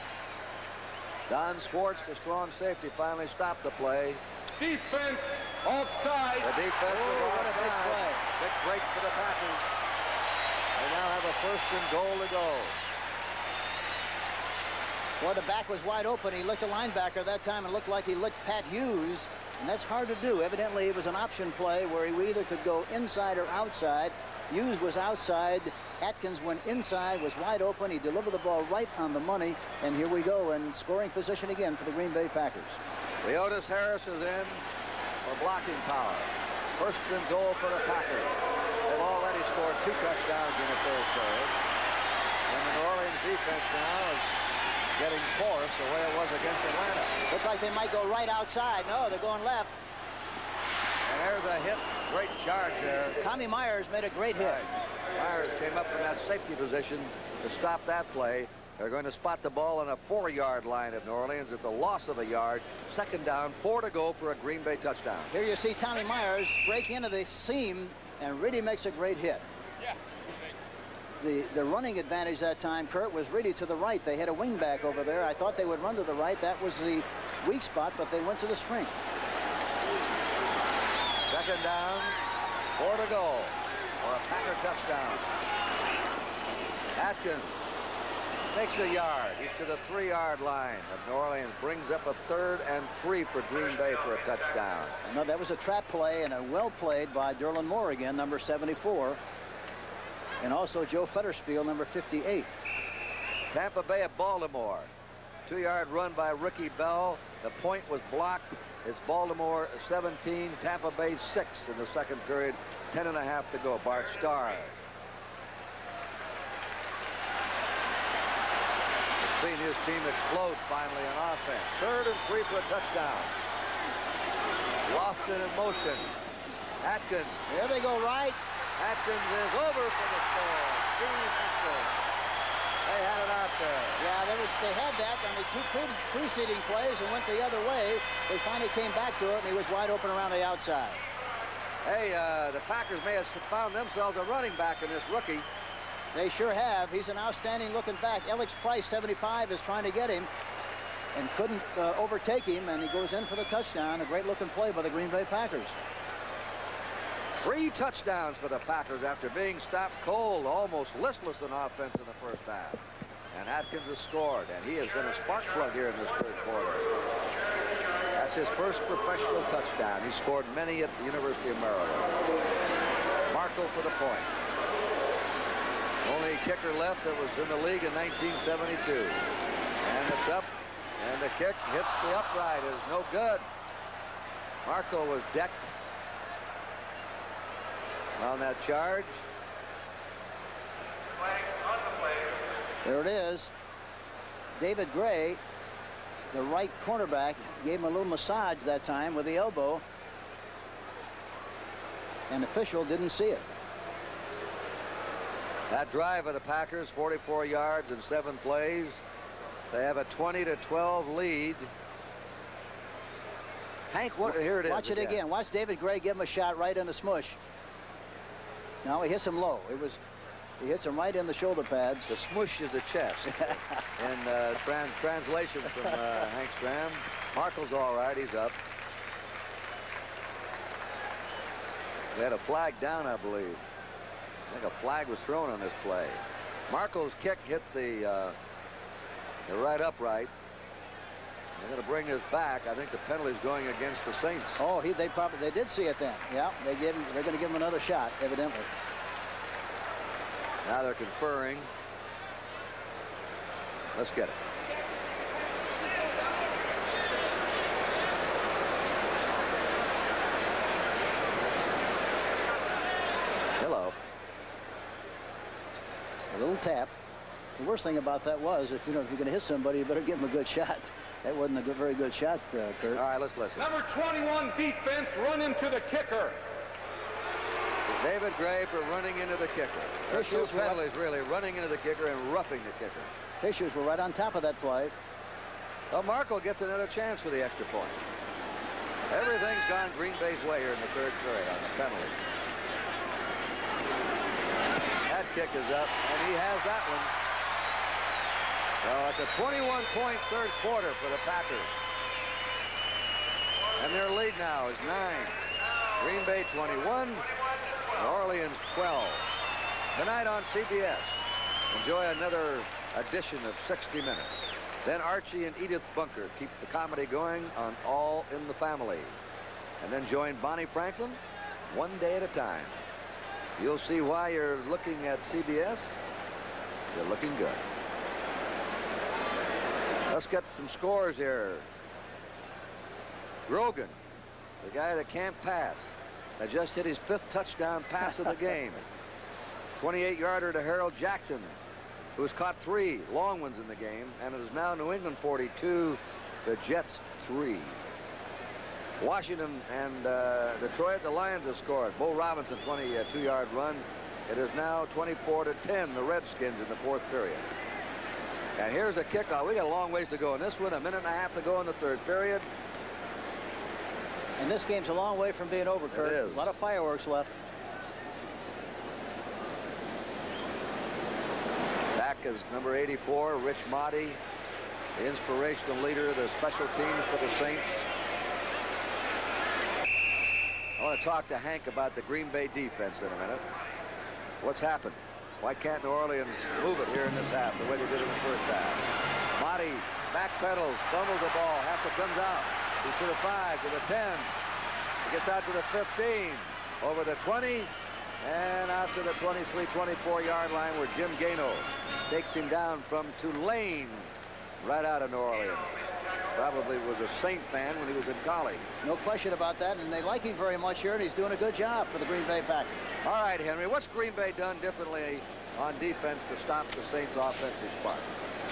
Speaker 6: Don Schwartz, the strong safety, finally stopped the play.
Speaker 9: Defense offside.
Speaker 6: The defense was
Speaker 7: what a big play.
Speaker 6: offside. Big break for the Packers. They now have a 1st and goal to go.
Speaker 7: Well, the back was wide open. He licked a linebacker that time and looked like he licked Pat Hughes. And that's hard to do. Evidently, it was an option play where he either could go inside or outside. Hughes was outside. Atkins went inside, was wide open. He delivered the ball right on the money. And here we go in scoring position again for the Green Bay Packers.
Speaker 6: Leotis Harris is in for blocking power. 1st and goal for the Packers. They've already scored 2 touchdowns in the third period. And the New Orleans defense now is getting course the way it was against Atlanta.
Speaker 7: Looks like they might go right outside. No, they're going left.
Speaker 6: And there's a hit. Great charge there.
Speaker 7: Tommy Myers made a great hit.
Speaker 6: Right. Myers came up in that safety position to stop that play. They're going to spot the ball on a 4-yard line of New Orleans at the loss of a yard. 2nd down, 4 to go for a Green Bay touchdown.
Speaker 7: Here you see Tommy Myers break into the seam and really makes a great hit. The running advantage that time, Kurt, was really to the right. They had a wing back over there. I thought they would run to the right. That was the weak spot, but they went to the strength.
Speaker 6: 2nd down, 4 to go for a Packer touchdown. Atkins makes a yard. He's to the 3-yard line of New Orleans. Brings up a 3rd and 3 for Green Bay for a touchdown.
Speaker 7: No, that was a trap play and a well played by Derlin Moore again, number 74. And also Joe Fetterspiel, number 58.
Speaker 6: Tampa Bay at Baltimore. 2-yard run by Ricky Bell. The point was blocked. It's Baltimore 17, Tampa Bay 6 in the 2nd period. 10.5 to go. Bart Starr. Seen his team explode finally on offense. 3rd and 3 for a touchdown. Lofton in motion. Atkins.
Speaker 7: There they go right.
Speaker 6: Atkins is over for the score. They had it out there.
Speaker 7: Yeah, they had that on the 2 preceding plays and went the other way. They finally came back to it, and he was wide open around the outside.
Speaker 6: Hey, the Packers may have found themselves a running back in this rookie.
Speaker 7: They sure have. He's an outstanding looking back. Alex Price, 75, is trying to get him and couldn't overtake him, and he goes in for the touchdown. A great looking play by the Green Bay Packers.
Speaker 6: 3 touchdowns for the Packers after being stopped cold, almost listless in offense in the 1st half. And Atkins has scored, and he has been a spark plug here in this 3rd quarter. That's his 1st professional touchdown. He scored many at the University of Maryland. Marco for the point. Only kicker left that was in the league in 1972. And it's up, and the kick hits the upright. Is no good. Marco was decked on that charge.
Speaker 7: There it is. David Gray, the right cornerback, gave him a little massage that time with the elbow. And the official didn't see it.
Speaker 6: That drive of the Packers, 44 yards in 7 plays. They have a 20-12 lead. Hank, here it is.
Speaker 7: Watch it again. Watch David Gray give him a shot right in the smush. Now he hits him low. He hits him right in the shoulder pads.
Speaker 6: The smush is the chest. And translation from Hank Stram. Marco's all right. He's up. They had a flag down, I believe. I think a flag was thrown on this play. Marco's kick hit the right upright. They're going to bring this back. I think the penalty's going against the Saints.
Speaker 7: Oh, they did see it then. Yeah, they're going to give him another shot, evidently.
Speaker 6: Now they're conferring. Let's get it. Hello.
Speaker 7: A little tap. The worst thing about that was, if you're going to hit somebody, you better give them a good shot. That wasn't a very good shot, Kurt.
Speaker 6: All right, let's listen.
Speaker 9: Number 21 defense, run into the kicker.
Speaker 6: David Gray for running into the kicker. There's 2 penalties, really, running into the kicker and roughing the kicker.
Speaker 7: Fishers were right on top of that play.
Speaker 6: Well, Marco gets another chance for the extra point. Everything's gone Green Bay's way here in the 3rd period on the penalty. That kick is up, and he has that one. So it's a 21-point 3rd quarter for the Packers. And their lead now is 9. Green Bay 21, New Orleans 12. Tonight on CBS, enjoy another edition of 60 Minutes. Then Archie and Edith Bunker keep the comedy going on All in the Family. And then join Bonnie Franklin one day at a time. You'll see why you're looking at CBS. You're looking good. Let's get some scores here. Grogan, the guy that can't pass, that just hit his 5th touchdown pass of the game. 28-yarder to Harold Jackson. who's caught 3 long ones in the game, and it is now New England 42, the Jets 3. Washington and Detroit, the Lions have scored. Bo Robinson, 22-yard run. It is now 24-10, the Redskins in the 4th period. And here's a kickoff. We got a long ways to go in this one. A minute and a half to go in the 3rd period.
Speaker 7: And this game's a long way from being over, Kurt.
Speaker 6: It is.
Speaker 7: A lot of fireworks left.
Speaker 6: Back is number 84, Rich Motti, the inspirational leader of the special teams for the Saints. I want to talk to Hank about the Green Bay defense in a minute. What's happened? Why can't New Orleans move it here in this half the way they did in the first half? Motti backpedals, fumbles the ball. Halfter comes out. He's to the 5, to the 10. He gets out to the 15, over the 20, and out to the 23, 24-yard line where Jim Gano takes him down from Tulane right out of New Orleans. Probably was a Saint fan when he was in college.
Speaker 7: No question about that, and they like him very much here, and he's doing a good job for the Green Bay Packers.
Speaker 6: All right, Henry, what's Green Bay done differently on defense to stop the Saints' offensive spark?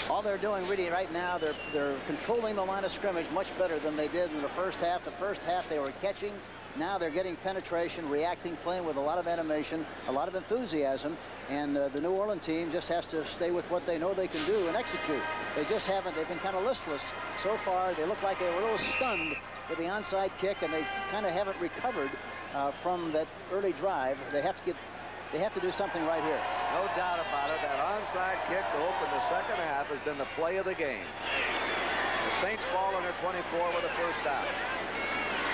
Speaker 7: All they're doing really right now, they're controlling the line of scrimmage much better than they did in the first half. The first half they were catching. Now they're getting penetration, reacting, playing with a lot of animation, a lot of enthusiasm, and the New Orleans team just has to stay with what they know they can do and execute. They just haven't. They've been kind of listless so far. They look like they were a little stunned with the onside kick, and they kind of haven't recovered from that early drive. They have to do something right here.
Speaker 6: No doubt about it. That onside kick to open the second half has been the play of the game. The Saints ball on their 24 with a first down.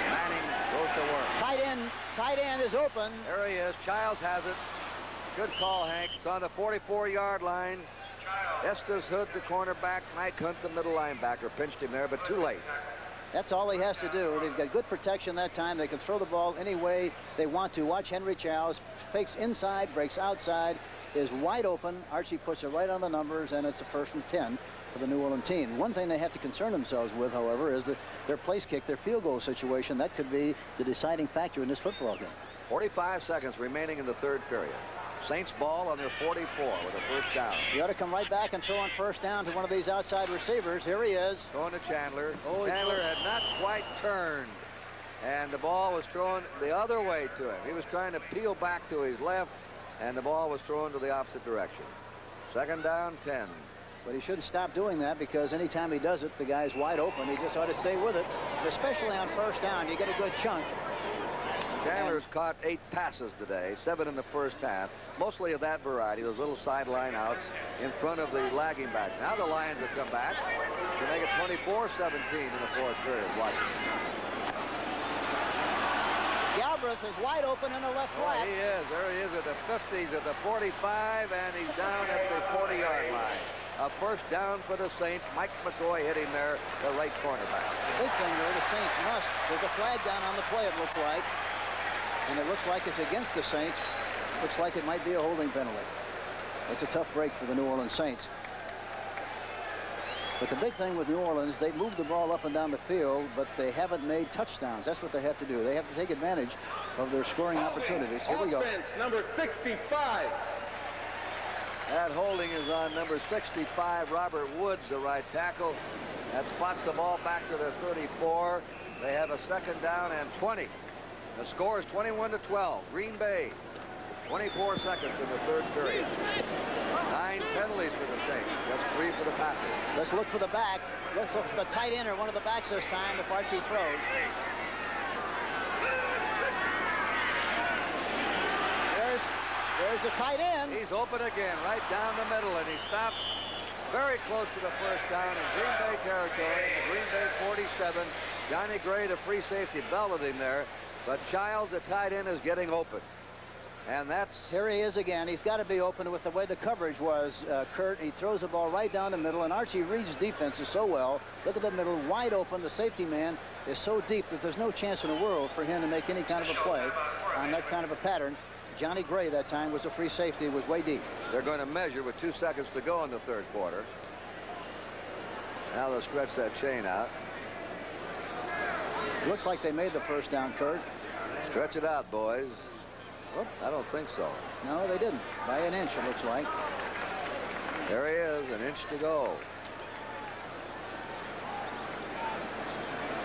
Speaker 6: Manning goes to work.
Speaker 7: Tight end is open.
Speaker 6: There he is. Childs has it. Good call, Hank. It's on the 44-yard line. Estes Hood, the cornerback. Mike Hunt, the middle linebacker, pinched him there, but too late.
Speaker 7: That's all he has to do. They've got good protection that time. They can throw the ball any way they want to. Watch Henry Childs. Fakes inside, breaks outside, is wide open. Archie puts it right on the numbers, and it's a 1st and 10 for the New Orleans team. One thing they have to concern themselves with, however, is that their place kick, their field goal situation. That could be the deciding factor in this football game.
Speaker 6: 45 seconds remaining in the 3rd period. Saints ball on their 44 with a first down.
Speaker 7: You ought to come right back and throw on first down to one of these outside receivers. Here he is.
Speaker 6: Going to Chandler. Chandler had not quite turned, and the ball was thrown the other way to him. He was trying to peel back to his left, and the ball was thrown to the opposite direction. 2nd down, 10.
Speaker 7: But he shouldn't stop doing that, because anytime he does it, the guy's wide open. He just ought to stay with it, especially on first down. You get a good chunk.
Speaker 6: Chandler's caught 8 passes today, 7 in the first half. Mostly of that variety, those little sideline outs in front of the lagging back. Now the Lions have come back to make it 24-17 in the 4th period. Watch it.
Speaker 7: Galbraith is wide open in the left flat.
Speaker 6: He is. There he is at the 50s, at the 45, and he's down at the 40-yard line. A first down for the Saints. Mike McCoy hit him there, the right cornerback.
Speaker 7: The big thing, though, the Saints must. There's a flag down on the play, it looks like. And it looks like it's against the Saints. Looks like it might be a holding penalty. It's a tough break for the New Orleans Saints. But the big thing with New Orleans, they move the ball up and down the field, but they haven't made touchdowns. That's what they have to do. They have to take advantage of their scoring opportunities. Here we go.
Speaker 9: Offense, number 65.
Speaker 6: That holding is on number 65, Robert Woods, the right tackle. That spots the ball back to their 34. They have a 2nd down and 20. The score is 21-12. Green Bay, 24 seconds in the 3rd period. 9 penalties for the Saints, just 3 for the Packers.
Speaker 7: Let's look for the back. Let's look for the tight end or one of the backs this time if Archie throws. There's the tight end.
Speaker 6: He's open again, right down the middle, and he stopped very close to the first down in Green Bay territory. In the Green Bay 47, Johnny Gray, the free safety, belted him there. But Childs, the tight end, is getting open. And that's...
Speaker 7: Here he is again. He's got to be open with the way the coverage was, Kurt. He throws the ball right down the middle, and Archie reads defenses so well. Look at the middle, wide open. The safety man is so deep that there's no chance in the world for him to make any kind of a play on that kind of a pattern. Johnny Gray that time was a free safety, was way deep.
Speaker 6: They're going to measure with 2 seconds to go in the 3rd quarter. Now they'll stretch that chain out.
Speaker 7: Looks like they made the first down, Kurt.
Speaker 6: Stretch it out, boys.
Speaker 7: Whoop.
Speaker 6: I don't think so.
Speaker 7: No, they didn't. By an inch, it looks like.
Speaker 6: There he is, an inch to go.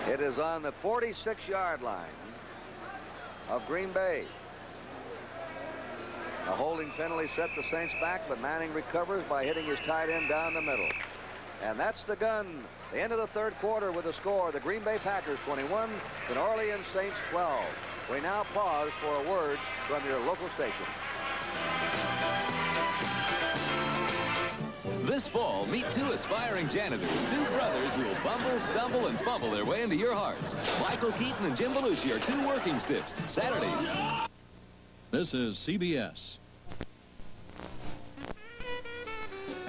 Speaker 6: It is on the 46-yard line of Green Bay. A holding penalty set the Saints back, but Manning recovers by hitting his tight end down the middle. And that's the gun. The end of the third quarter with the score. The Green Bay Packers 21, the New Orleans Saints 12. We now pause for a word from your local station.
Speaker 16: This fall, meet two aspiring janitors, two brothers who will bumble, stumble, and fumble their way into your hearts. Michael Keaton and Jim Belushi are two working stiffs. Saturdays.
Speaker 8: This is CBS.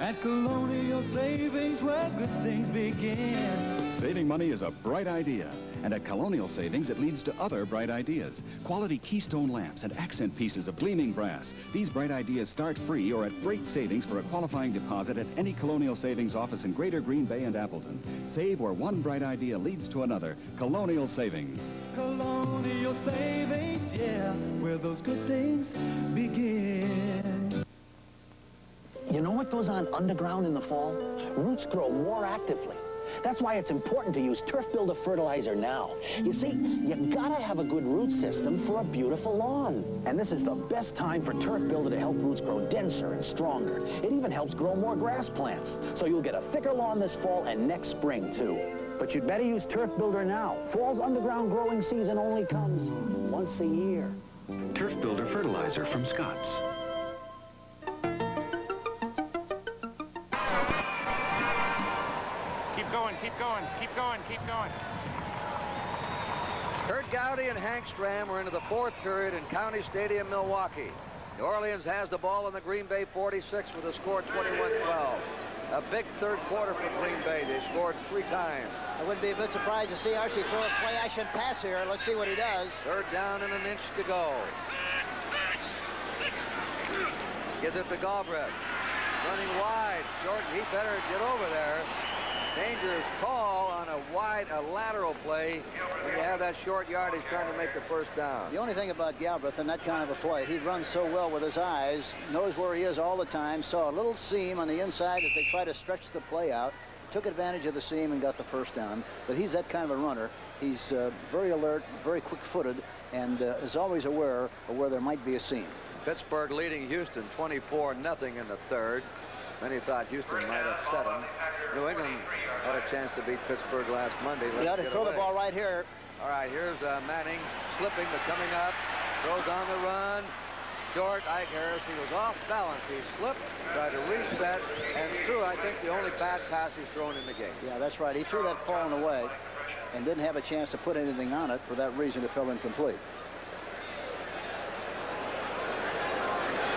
Speaker 17: At Colonial Savings, where good things begin.
Speaker 18: Saving money is a bright idea. And at Colonial Savings, it leads to other bright ideas. Quality Keystone lamps and accent pieces of gleaming brass. These bright ideas start free or at great savings for a qualifying deposit at any Colonial Savings office in Greater Green Bay and Appleton. Save where one bright idea leads to another. Colonial Savings.
Speaker 17: Colonial Savings, yeah, where those good things begin.
Speaker 19: You know what goes on underground in the fall? Roots grow more actively. That's why it's important to use Turf Builder fertilizer now. You see, you gotta have a good root system for a beautiful lawn. And this is the best time for Turf Builder to help roots grow denser and stronger. It even helps grow more grass plants. So you'll get a thicker lawn this fall and next spring, too. But you'd better use Turf Builder now. Fall's underground growing season only comes once a year.
Speaker 10: Turf Builder fertilizer from Scotts.
Speaker 11: Keep going, keep going, keep going.
Speaker 6: Kurt Gowdy and Hank Stram are into the fourth period in County Stadium, Milwaukee. New Orleans has the ball in the Green Bay 46 with a score 21-12. A big third quarter for Green Bay. They scored 3 times.
Speaker 7: I wouldn't be a bit surprised to see Archie throw a play-action pass here. Let's see what he does.
Speaker 6: Third down and an inch to go. Gives it to Galbraith. Running wide. Short. He better get over there. Dangerous call on a lateral play. When you have that short yardage trying to make the first down.
Speaker 7: The only thing about Galbraith in that kind of a play, he runs so well with his eyes, knows where he is all the time, saw a little seam on the inside that they try to stretch the play out, took advantage of the seam and got the first down. But he's that kind of a runner. He's very alert, very quick-footed, and is always aware of where there might be a seam.
Speaker 6: Pittsburgh leading Houston 24-0 in the third. Many thought Houston might upset them. New England had a chance to beat Pittsburgh last Monday.
Speaker 7: He ought to throw the ball right here.
Speaker 6: All right, here's Manning slipping but coming up. Throws on the run. Short. Ike Harris, he was off balance. He slipped, tried to reset, and threw, I think, the only bad pass he's thrown in the game.
Speaker 7: Yeah, that's right. He threw that falling away and didn't have a chance to put anything on it. For that reason, it fell incomplete.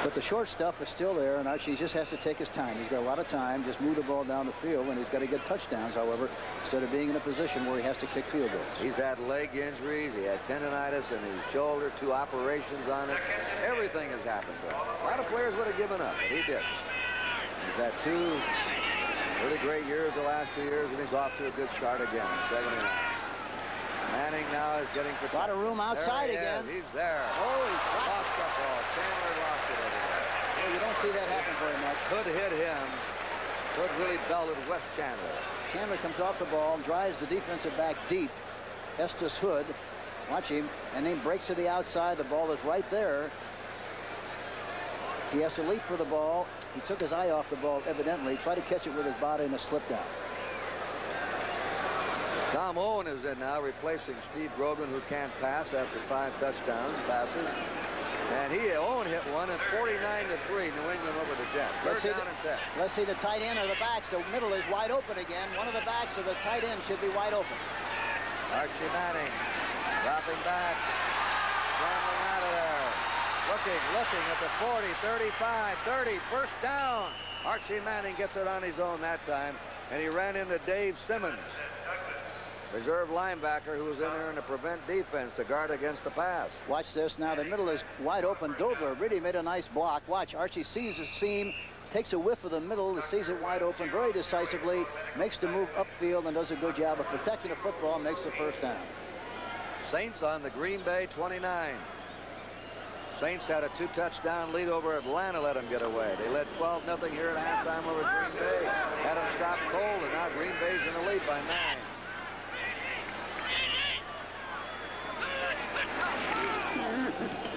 Speaker 7: But the short stuff is still there, and Archie just has to take his time. He's got a lot of time, just move the ball down the field, and he's got to get touchdowns, however, instead of being in a position where he has to kick field goals.
Speaker 6: He's had leg injuries. He had tendonitis in his shoulder, 2 operations on it. Everything has happened to him. A lot of players would have given up, but he did. He's had 2 really great years the last 2 years, and he's off to a good start again in 79. Manning now is getting for
Speaker 7: a lot of room outside again.
Speaker 6: He's there.
Speaker 7: Oh, he
Speaker 6: lost that ball. Chandler lost it over there.
Speaker 7: Well, you don't see that happen very much.
Speaker 6: Hood hit him. Hood really belted Wes Chandler.
Speaker 7: Chandler comes off the ball, drives the defensive back deep. Estes Hood, watch him, and then breaks to the outside. The ball is right there. He has to leap for the ball. He took his eye off the ball, evidently. Tried to catch it with his body in a slip down.
Speaker 6: Tom Owen is in now, replacing Steve Grogan, who can't pass after 5 touchdowns passes. And Owen hit one. It's 49-3, New England over the Jets. Third down and 10.
Speaker 7: Let's see the tight end or the backs. The middle is wide open again. One of the backs or the tight end should be wide open.
Speaker 6: Archie Manning dropping back, scrambling out of there. Looking at the 40, 35, 30, first down. Archie Manning gets it on his own that time, and he ran into Dave Simmons, reserve linebacker, who was in there in the prevent defense to guard against the pass.
Speaker 7: Watch this now. The middle is wide open. Dobler really made a nice block. Watch, Archie sees the seam, takes a whiff of the middle, sees it wide open very decisively, makes the move upfield, and does a good job of protecting the football and makes the first down.
Speaker 6: Saints on the Green Bay 29. Saints had a 2-touchdown lead over Atlanta, let them get away. They led 12-0 here at halftime over Green Bay. Had them stop cold, and now Green Bay's in the lead by 9.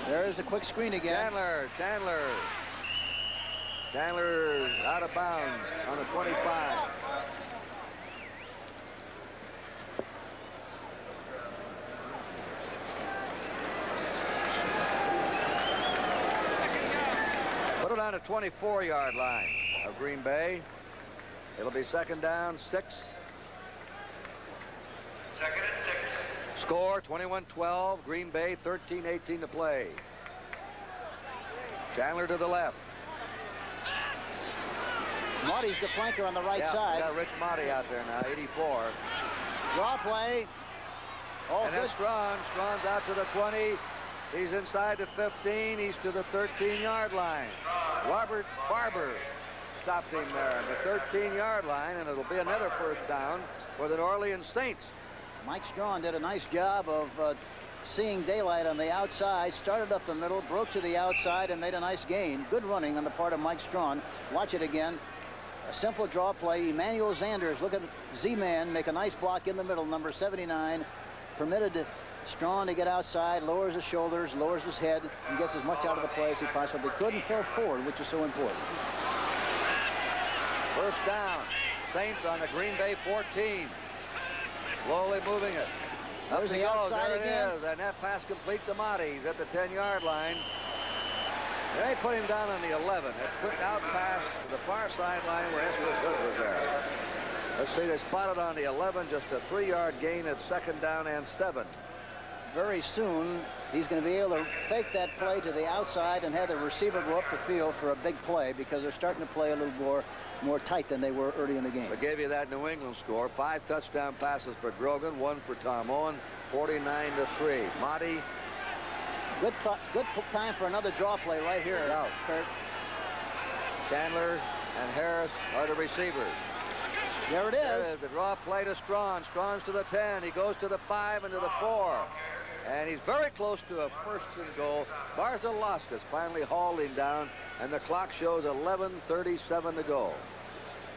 Speaker 7: There's a quick screen again.
Speaker 6: Chandler out of bounds on the 25. Put it on the 24-yard line of Green Bay. It'll be second down, 6.
Speaker 14: Second and 6.
Speaker 6: Score 21-12. Green Bay 13-18 to play. Chandler to the left.
Speaker 7: Marty's the flanker on the right side.
Speaker 6: Got Rich Marty out there now, 84.
Speaker 7: Draw play. Oh,
Speaker 6: and that's Strawn. Strawn's out to the 20. He's inside the 15. He's to the 13-yard line. Robert Barber stopped him there on the 13-yard line, and it'll be another first down for the New Orleans Saints.
Speaker 7: Mike Strawn did a nice job of seeing daylight on the outside, started up the middle, broke to the outside, and made a nice gain. Good running on the part of Mike Strawn. Watch it again. A simple draw play. Emmanuel Sanders, look at Z-Man, make a nice block in the middle, number 79. Permitted Strawn to get outside, lowers his shoulders, lowers his head, and gets as much out of the play as he possibly could and fell forward, which is so important.
Speaker 6: First down. Saints on the Green Bay 14. Slowly moving it. Up
Speaker 7: There's
Speaker 6: he
Speaker 7: the
Speaker 6: goes.
Speaker 7: outside
Speaker 6: There
Speaker 7: again.
Speaker 6: it is. And that pass complete to Marty. He's at the 10-yard line. They put him down on the 11. A quick out pass to the far sideline where Esther Hood was there. Let's see, they spotted on the 11, just a 3-yard gain at second down and 7.
Speaker 7: Very soon, he's going to be able to fake that play to the outside and have the receiver go up the field for a big play because they're starting to play a little more tight than they were early in the game.
Speaker 6: I gave you that New England score. 5 touchdown passes for Grogan, 1 for Tom Owen, 49-3. Marty.
Speaker 7: Good time for another draw play right here, Kurt.
Speaker 6: Chandler and Harris are the receivers.
Speaker 7: There it is.
Speaker 6: The draw play to Strawn. Strawn's to the 10. He goes to the 5 and to the 4. And he's very close to a first and goal. Barzalauskas finally hauled him down, and the clock shows 11:37 to go.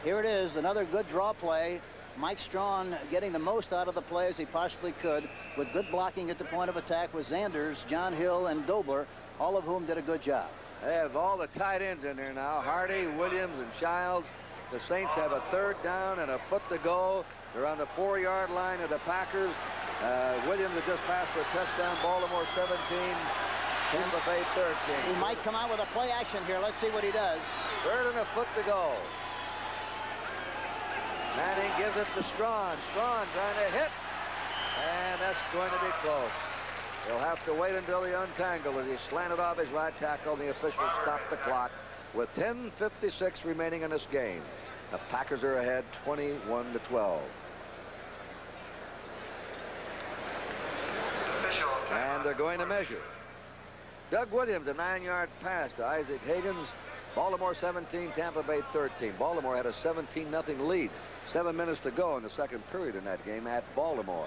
Speaker 7: Here it is, another good draw play. Mike Strawn getting the most out of the play as he possibly could with good blocking at the point of attack with Zanders, John Hill, and Dobler, all of whom did a good job.
Speaker 6: They have all the tight ends in there now. Hardy, Williams, and Childs. The Saints have a third down and a foot to go. They're on the 4-yard line of the Packers. Williams has just passed for a touchdown. Baltimore 17, Tampa Bay 13.
Speaker 7: He might come out with a play action here. Let's see what he does.
Speaker 6: Third and a foot to go. Manning gives it to Strawn. Strawn trying to hit. And that's going to be close. He'll have to wait until he untangles as he slanted off his right tackle. The officials stopped the clock with 10:56 remaining in this game. The Packers are ahead 21-12. And they're going to measure. Doug Williams, a 9-yard pass to Isaac Higgins. Baltimore 17, Tampa Bay 13. Baltimore had a 17-0 lead. 7 minutes to go in the second period in that game at Baltimore.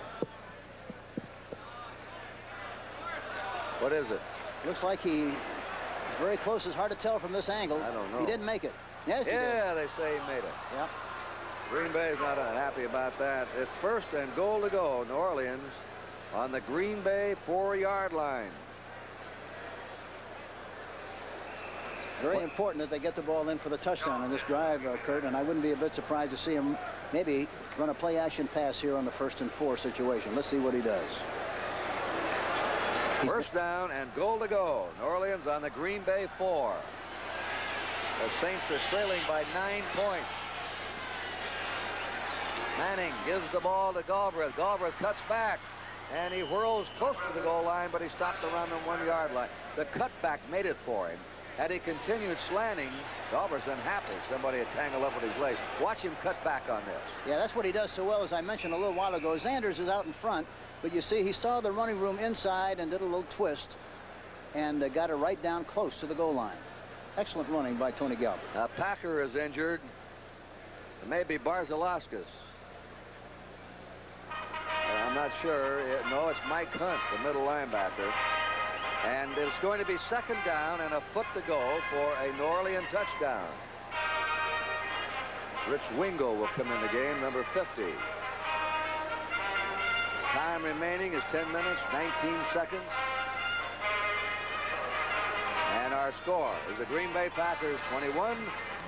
Speaker 6: What is it?
Speaker 7: Looks like he very close. It's hard to tell from this angle.
Speaker 6: I don't know.
Speaker 7: He didn't make it. Yes, he did.
Speaker 6: Yeah, they say he made it.
Speaker 7: Yep.
Speaker 6: Green Bay's not happy about that. It's first and goal to go. New Orleans on the Green Bay 4-yard line.
Speaker 7: Very important that they get the ball in for the touchdown on this drive, Kurt, and I wouldn't be a bit surprised to see him maybe run a play-action pass here on the 1st and 4 situation. Let's see what he does.
Speaker 6: First down and goal to go. New Orleans on the Green Bay 4. The Saints are trailing by 9 points. Manning gives the ball to Galbraith. Galbraith cuts back, and he whirls close to the goal line, but he stopped around the 1-yard line. The cutback made it for him. Had he continued slanting, Galbraith's unhappy. Somebody had tangled up with his legs. Watch him cut back on this.
Speaker 7: Yeah, that's what he does so well, as I mentioned a little while ago. Zanders is out in front, but you see he saw the running room inside and did a little twist and got it right down close to the goal line. Excellent running by Tony Galbraith.
Speaker 6: Packer is injured. It may be Barzalauskas. I'm not sure. No, it's Mike Hunt, the middle linebacker. And it's going to be second down and a foot to go for a New Orleans touchdown. Rich Wingo will come in the game, number 50. Time remaining is 10 minutes, 19 seconds. And our score is the Green Bay Packers 21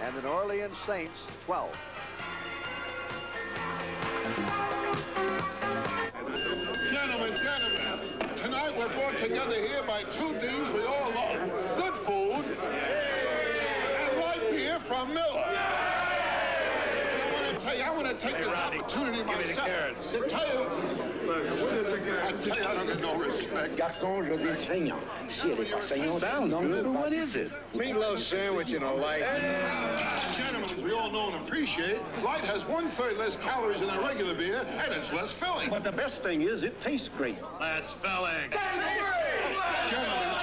Speaker 6: and the New Orleans Saints 12.
Speaker 12: Gentlemen, tonight we're brought together here by two teams we all love. Good food and light beer from Miller. I want to take this opportunity myself to tell you, I don't get no respect.
Speaker 19: Gaston, je dis saignant. Si elle est pas saignante, non, what is it?
Speaker 12: Meatloaf sandwich and a light. Gentlemen, as we all know and appreciate, light has 1/3 less calories than a regular beer, and it's less filling.
Speaker 19: But the best thing is it tastes great.
Speaker 12: Less filling. Gentlemen.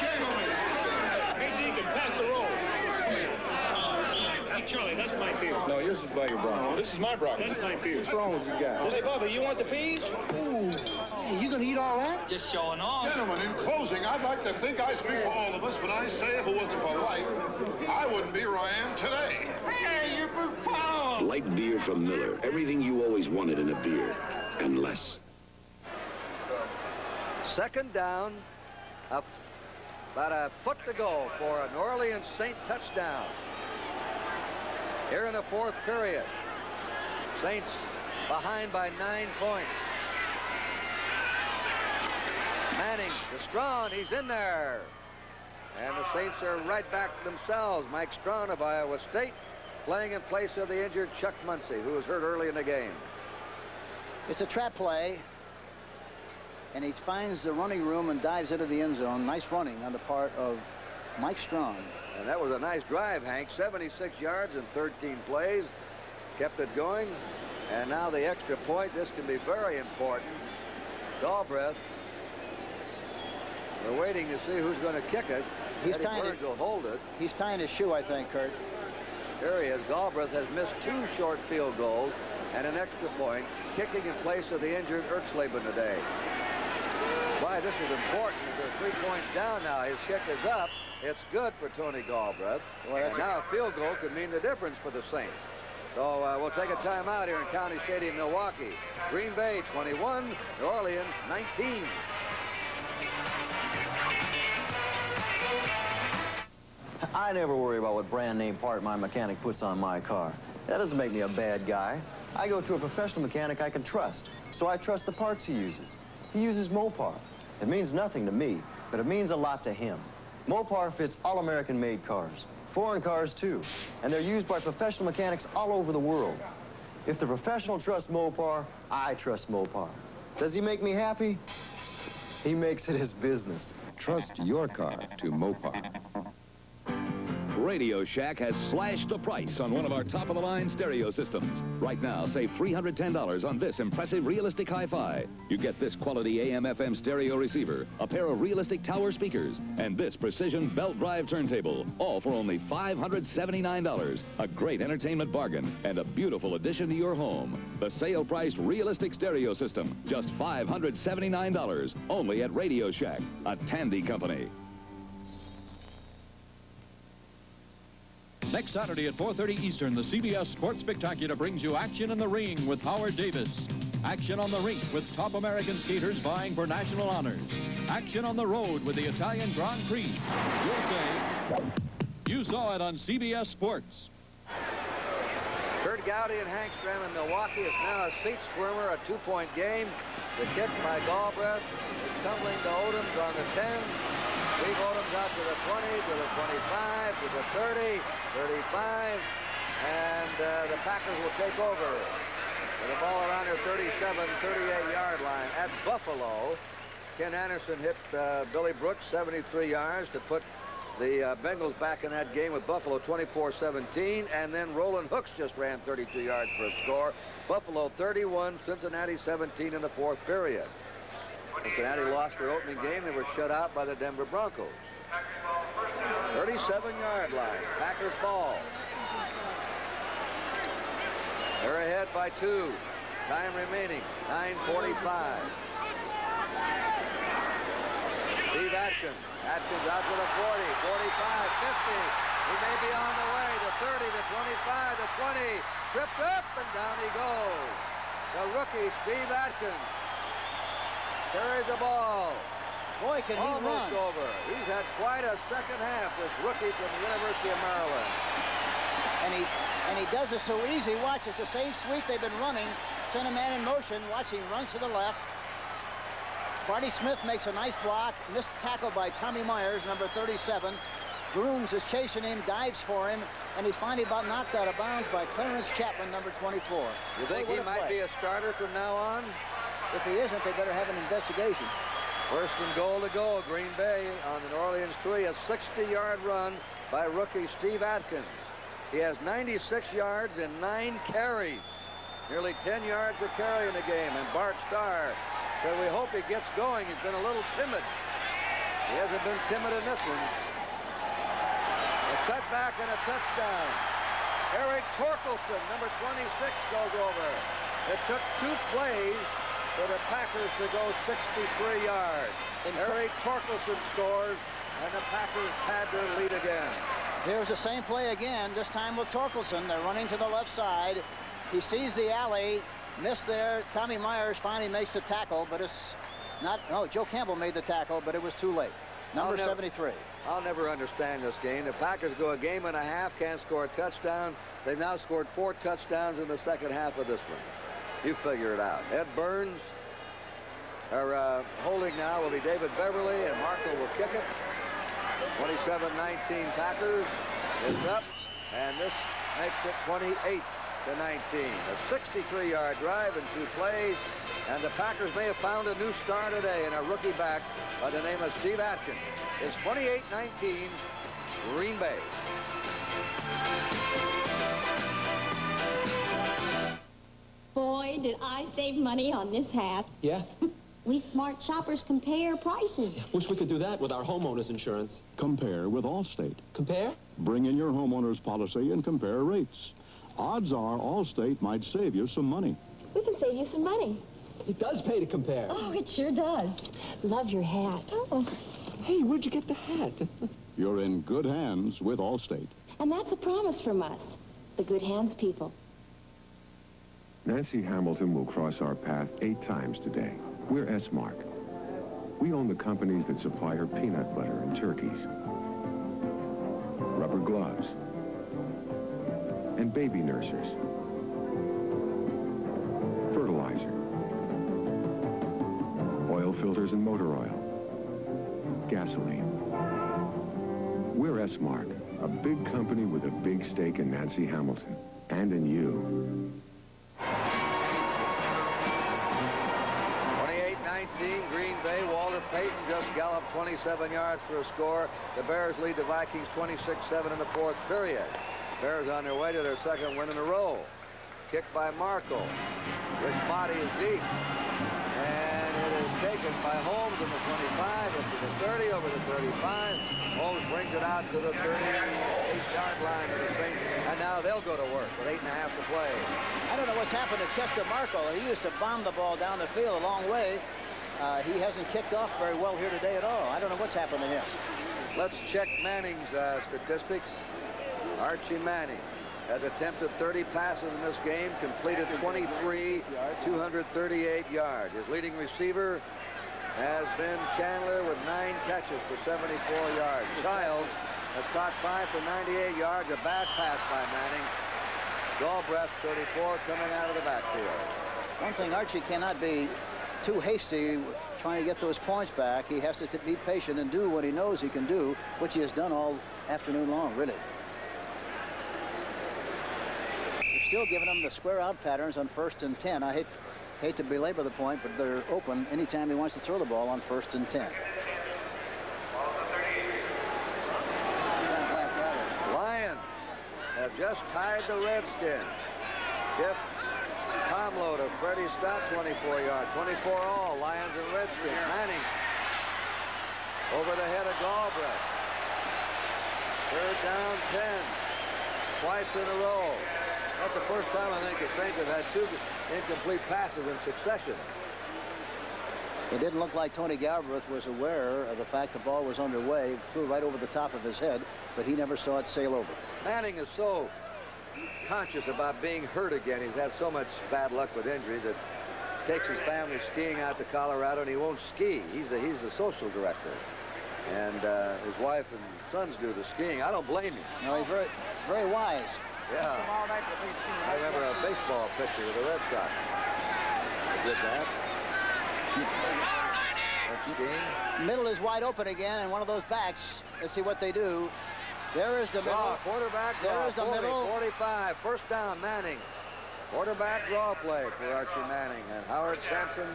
Speaker 9: Hey, Deacon, pass the roll. Hey, Charlie, that's my beer.
Speaker 12: No, yours is by your Bronco. This is my Bronco.
Speaker 9: That's my beer.
Speaker 12: What's wrong with you guys?
Speaker 9: Hey, Bubba, you want the peas?
Speaker 19: Ooh, you gonna eat all that?
Speaker 9: Just showing off.
Speaker 12: Gentlemen, in closing, I'd like to think I speak for all of us when I say if it wasn't for light, I wouldn't be where I am today.
Speaker 9: Hey, you're profound.
Speaker 10: Light beer from Miller. Everything you always wanted in a beer, and less.
Speaker 6: Second down, about a foot to go for a New Orleans Saint touchdown. Here in the fourth period, Saints behind by 9 points. Manning to Strawn, he's in there. And the Saints are right back themselves. Mike Strawn of Iowa State playing in place of the injured Chuck Muncie, who was hurt early in the game.
Speaker 7: It's a trap play, and he finds the running room and dives into the end zone. Nice running on the part of Mike Strawn.
Speaker 6: And that was a nice drive, Hank. 76 yards in 13 plays. Kept it going. And now the extra point. This can be very important. Galbraith. We're waiting to see who's going to kick it.
Speaker 7: He's
Speaker 6: Eddie Burns will hold it.
Speaker 7: He's tying his shoe, I think, Kurt.
Speaker 6: There he is. Galbraith has missed 2 short field goals and an extra point, kicking in place of the injured Ertzleben today. Why this is important. They're 3 points down now. His kick is up. It's good for Tony Galbraith. And now a field goal could mean the difference for the Saints. So we'll take a timeout here in County Stadium, Milwaukee. Green Bay 21, New Orleans 19.
Speaker 20: I never worry about what brand name part my mechanic puts on my car. That doesn't make me a bad guy. I go to a professional mechanic I can trust, so I trust the parts he uses. He uses Mopar. It means nothing to me, but it means a lot to him. Mopar fits all American-made cars, foreign cars too, and they're used by professional mechanics all over the world. If the professional trusts Mopar, I trust Mopar. Does he make me happy? He makes it his business.
Speaker 18: Trust your car to Mopar.
Speaker 16: Radio Shack has slashed the price on one of our top-of-the-line stereo systems. Right now, save $310 on this impressive realistic hi-fi. You get this quality AM/FM stereo receiver, a pair of realistic tower speakers, and this precision belt drive turntable, all for only $579. A great entertainment bargain and a beautiful addition to your home. The sale-priced realistic stereo system, just $579, only at Radio Shack, a Tandy company.
Speaker 8: Next Saturday at 4:30 Eastern, the CBS Sports Spectacular brings you action in the ring with Howard Davis. Action on the rink with top American skaters vying for national honors. Action on the road with the Italian Grand Prix. You'll say, you saw it on CBS Sports.
Speaker 6: Kurt Gowdy and Hank Stram in Milwaukee. It's now a seat squirmer, a 2-point game. The kick by Galbraith is tumbling to Odoms on the 10. Steve Odoms out to the 20, to the 25, to the 30, 35, and the Packers will take over with the ball around their 37, 38-yard line. At Buffalo, Ken Anderson hit Billy Brooks 73 yards to put the Bengals back in that game with Buffalo 24-17, and then Roland Hooks just ran 32 yards for a score. Buffalo 31, Cincinnati 17 in the fourth period. Cincinnati lost their opening game. They were shut out by the Denver Broncos. 37-yard line. Packers fall. They're ahead by 2. Time remaining. 9:45. Steve Atkin Atkins. Atkins out to the 40, 45, 50. He may be on the way to 30, to 25, to 20. Tripped up, and down he goes. The rookie, Steve Atkins, carries the ball.
Speaker 7: Boy, can he
Speaker 6: almost
Speaker 7: run.
Speaker 6: over. He's had quite a second half, this rookie from the University of Maryland.
Speaker 7: And he does it so easy. Watch, it's the same sweep they've been running. Send a man in motion. Watch, he runs to the left. Barty Smith makes a nice block. Missed tackle by Tommy Myers, number 37. Grooms is chasing him, dives for him, and he's finally about knocked out of bounds by Clarence Chapman, number 24.
Speaker 6: You think he might be a starter from now on?
Speaker 7: If he isn't, they better have an investigation.
Speaker 6: First and goal to go, Green Bay on the New Orleans 3. A 60-yard run by rookie Steve Atkins. He has 96 yards and 9 carries. Nearly 10 yards a carry in the game. And Bart Starr said, we hope he gets going. He's been a little timid. He hasn't been timid in this one. A cutback and a touchdown. Eric Torkelson, number 26, goes over. It took 2 plays for the Packers to go 63 yards. Eric Torkelson scores, and the Packers had their lead again.
Speaker 7: Here's the same play again, this time with Torkelson. They're running to the left side. He sees the alley, missed there. Tommy Myers finally makes the tackle, but it's not, no, Joe Campbell made the tackle, but it was too late. Number 73.
Speaker 6: I'll never understand this game. The Packers go a game and a half, can't score a touchdown. They've now scored 4 touchdowns in the second half of this one. You figure it out. Ed Burns, holding now will be David Beverly, and Markle will kick it. 27-19 Packers. It's up, and this makes it 28-19. A 63-yard drive in 2 plays, and the Packers may have found a new star today in a rookie back by the name of Steve Atkins. It's 28-19 Green Bay.
Speaker 21: Boy, did I save money on this hat.
Speaker 22: Yeah?
Speaker 21: We smart shoppers compare prices.
Speaker 22: Wish we could do that with our homeowners insurance.
Speaker 8: Compare with Allstate.
Speaker 22: Compare?
Speaker 8: Bring in your homeowner's policy and compare rates. Odds are Allstate might save you some money.
Speaker 21: We can save you some money.
Speaker 22: It does pay to compare.
Speaker 21: Oh, it sure does. Love your hat. Oh.
Speaker 22: Hey, where'd you get the hat?
Speaker 8: You're in good hands with Allstate.
Speaker 21: And that's a promise from us, the Good Hands people.
Speaker 23: Nancy Hamilton will cross our path 8 times today. We're S-Mark. We own the companies that supply her peanut butter and turkeys, rubber gloves, and baby nursers, fertilizer, oil filters and motor oil, gasoline. We're S-Mark, a big company with a big stake in Nancy Hamilton and in you.
Speaker 6: 28-19 Green Bay. Walter Payton just galloped 27 yards for a score. The Bears lead the Vikings 26-7 in the 4th period. Bears on their way to their 2nd win in a row. Kicked by Markle. Rick Motti is deep. And it is taken by Holmes in the 25, up to the 30, over the 35. Holmes brings it out to the 38-yard line of the Saints. And now they'll go to work with 8.5 to play.
Speaker 7: I don't know what's happened to Chester Markle. He used to bomb the ball down the field a long way. He hasn't kicked off very well here today at all. I don't know what's happened to him.
Speaker 6: Let's check Manning's statistics. Archie Manning has attempted 30 passes in this game, completed 23, 238 yards. His leading receiver has been Chandler with 9 catches for 74 yards. Childs has caught 5 for 98 yards. A bad pass by Manning. Galbraith, 34, coming out of the backfield.
Speaker 7: One thing, Archie cannot be too hasty trying to get those points back. He has to be patient and do what he knows he can do, which he has done all afternoon long, really. They're still giving him the square out patterns on 1st and 10. I hate to belabor the point, but they're open anytime he wants to throw the ball on 1st and 10.
Speaker 6: Lions have just tied the Redskins. Jeff Tomlow to Freddie Scott, 24 yards. 24 all, Lions and Redskins. Manning over the head of Galbraith. 3rd down, 10. Twice in a row. That's the first time I think the Saints have had 2 incomplete passes in succession.
Speaker 7: It didn't look like Tony Galbraith was aware of the fact the ball was underway. It flew right over the top of his head, but he never saw it sail over.
Speaker 6: Manning is so conscious about being hurt again. He's had so much bad luck with injuries that takes his family skiing out to Colorado, and he won't ski. He's the social director, and his wife and sons do the skiing. I don't blame him.
Speaker 7: No, he's very, very wise.
Speaker 6: Yeah. I remember a baseball pitcher with the Red Sox that did that. That's skiing.
Speaker 7: Middle is wide open again, and one of those backs. Let's see what they do. There is the middle.
Speaker 6: Draw, quarterback draw.
Speaker 7: There is the
Speaker 6: 40,
Speaker 7: middle.
Speaker 6: 45. First down, Manning. Quarterback draw play for Archie Manning, and Howard Sampson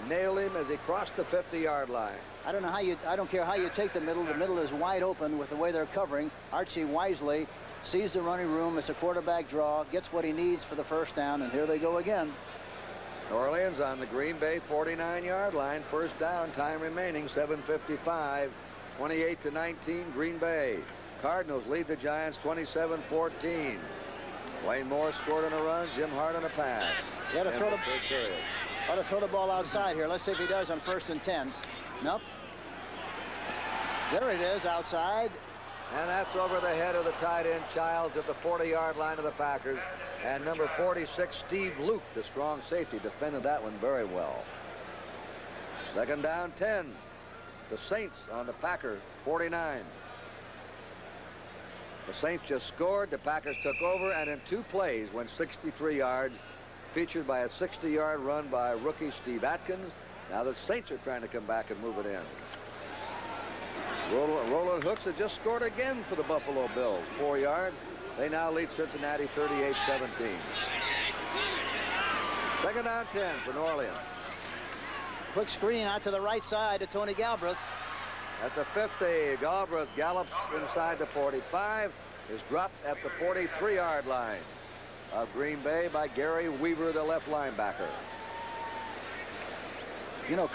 Speaker 6: nailed him as he crossed the 50-yard line.
Speaker 7: I don't care how you take the middle. The middle is wide open with the way they're covering. Archie wisely sees the running room. It's a quarterback draw, gets what he needs for the first down, and here they go again.
Speaker 6: New Orleans on the Green Bay 49-yard line. First down, time remaining, 7:55. 28-19, Green Bay. Cardinals lead the Giants 27-14. Wayne Moore scored on a run, Jim Hart on a pass.
Speaker 7: He ought to throw the
Speaker 6: third period.
Speaker 7: Ought to throw the ball outside here. Let's see if he does on 1st and 10. Nope. There it is outside.
Speaker 6: And that's over the head of the tight end Childs at the 40-yard line of the Packers. And number 46, Steve Luke, the strong safety, defended that one very well. Second down, 10. The Saints on the Packer 49. The Saints just scored. The Packers took over, and in 2 plays went 63 yards, featured by a 60-yard run by rookie Steve Atkins. Now the Saints are trying to come back and move it in. Roland Hooks had just scored again for the Buffalo Bills, 4 yards. They now lead Cincinnati 38-17. Second down, 10 for New Orleans.
Speaker 7: Quick screen out to the right side to Tony Galbraith.
Speaker 6: At the 50, Galbraith gallops inside the 45, is dropped at the 43-yard line of Green Bay by Gary Weaver, the left linebacker.
Speaker 7: You know,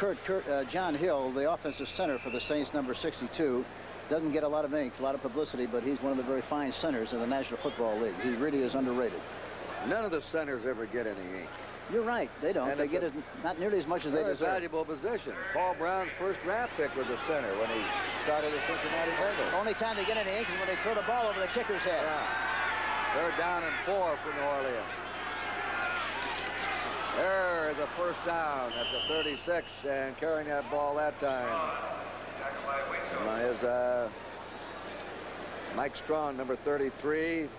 Speaker 7: John Hill, the offensive center for the Saints, number 62, doesn't get a lot of ink, a lot of publicity, but he's one of the very fine centers in the National Football League. He really is underrated.
Speaker 6: None of the centers ever get any ink.
Speaker 7: You're right. They don't. They get not nearly as much as they deserve.
Speaker 6: Valuable position. Paul Brown's first draft pick was a center when he started the Cincinnati Bengals.
Speaker 7: Only time they get any ink is when they throw the ball over the kicker's head.
Speaker 6: Yeah. Third down and 4 for New Orleans. There is a first down at the 36, and carrying that ball that time is Mike Strong, number 33,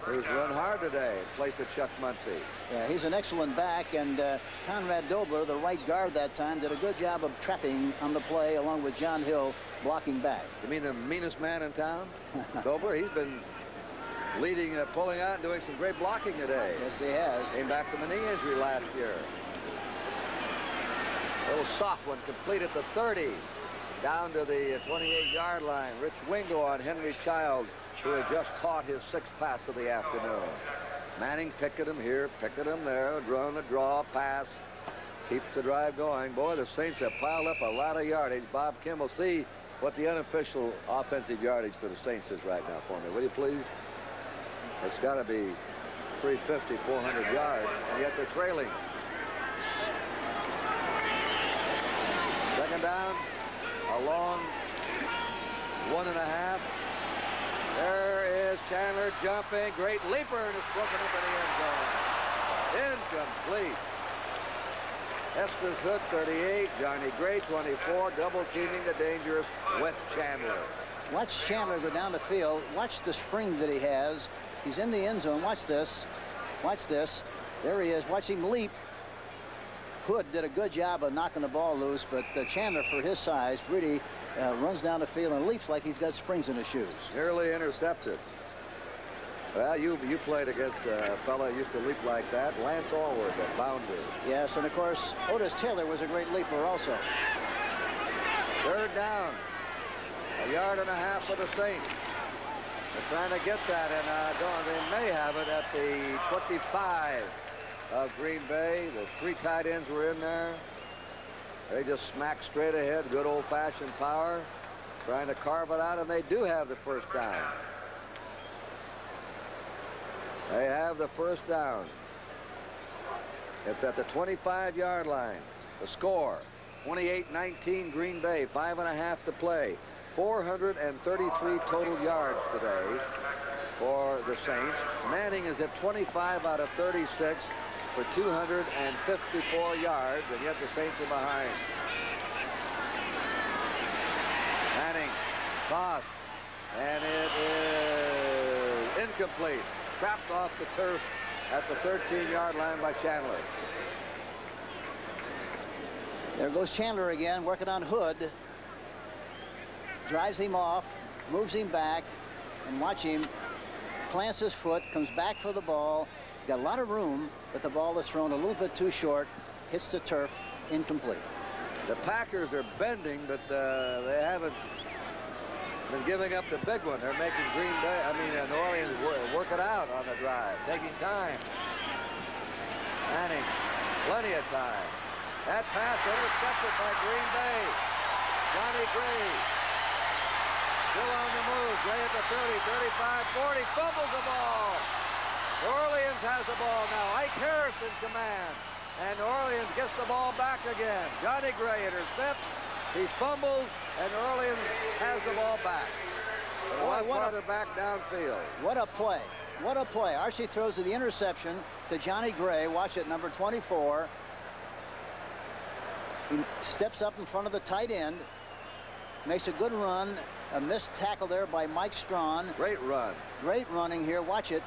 Speaker 6: who's run hard today in place of Chuck Muncie.
Speaker 7: Yeah, he's an excellent back, and Conrad Dobler, the right guard that time, did a good job of trapping on the play along with John Hill blocking back.
Speaker 6: You mean the meanest man in town? Dobler, he's been leading, pulling out and doing some great blocking today.
Speaker 7: Yes, he has.
Speaker 6: Came back from a knee injury last year. A little soft one, complete at the 30. Down to the 28-yard line. Rich Wingo on Henry Childs, who had just caught his 6th pass of the afternoon. Manning picked him here, picked him there, drawing the draw, pass. Keeps the drive going. Boy, the Saints have piled up a lot of yardage. Bob Kimball, see what the unofficial offensive yardage for the Saints is right now for me, will you please? It's got to be 350, 400 yards, and yet they're trailing. Second down, a long 1.5. There is Chandler jumping. Great leaper, and it's broken up in the end zone. Incomplete. Estes Hood, 38. Johnny Gray, 24. Double teaming the dangerous with Chandler.
Speaker 7: Watch Chandler go down the field. Watch the spring that he has. He's in the end zone. Watch this. Watch this. There he is. Watch him leap. Hood did a good job of knocking the ball loose, but Chandler, for his size, really runs down the field and leaps like he's got springs in his shoes.
Speaker 6: Nearly intercepted. Well, you played against a fella who used to leap like that, Lance Allward, the bounder.
Speaker 7: Yes, and of course, Otis Taylor was a great leaper also.
Speaker 6: Third down. 1.5 yards for the Saints. They're trying to get that, and they may have it at the 25 of Green Bay. The 3 tight ends were in there. They just smack straight ahead, good old-fashioned power, trying to carve it out, and they do have the first down. They have the first down. It's at the 25-yard line. The score, 28-19 Green Bay, 5.5 to play. 433 total yards today for the Saints. Manning is at 25 out of 36 for 254 yards, and yet the Saints are behind. Manning, toss, and it is incomplete. Trapped off the turf at the 13-yard line by Chandler.
Speaker 7: There goes Chandler again, working on Hood. Drives him off, moves him back, and watch him. Plants his foot, comes back for the ball. Got a lot of room, but the ball is thrown a little bit too short. Hits the turf, incomplete.
Speaker 6: The Packers are bending, but they haven't been giving up the big one. They're making New Orleans work it out on the drive, taking time. Manning, plenty of time. That pass intercepted by Green Bay. Johnny Gray still on the move. Gray at the 30, 35, 40, fumbles the ball. New Orleans has the ball now. Ike Harris in command. And New Orleans gets the ball back again. Johnny Gray intercepts. He fumbles, and New Orleans has the ball back. But a lot farther back downfield.
Speaker 7: What a play. What a play. Archie throws the interception to Johnny Gray. Watch it, number 24. He steps up in front of the tight end. Makes a good run. A missed tackle there by Mike Strawn.
Speaker 6: Great run.
Speaker 7: Great running here. Watch it.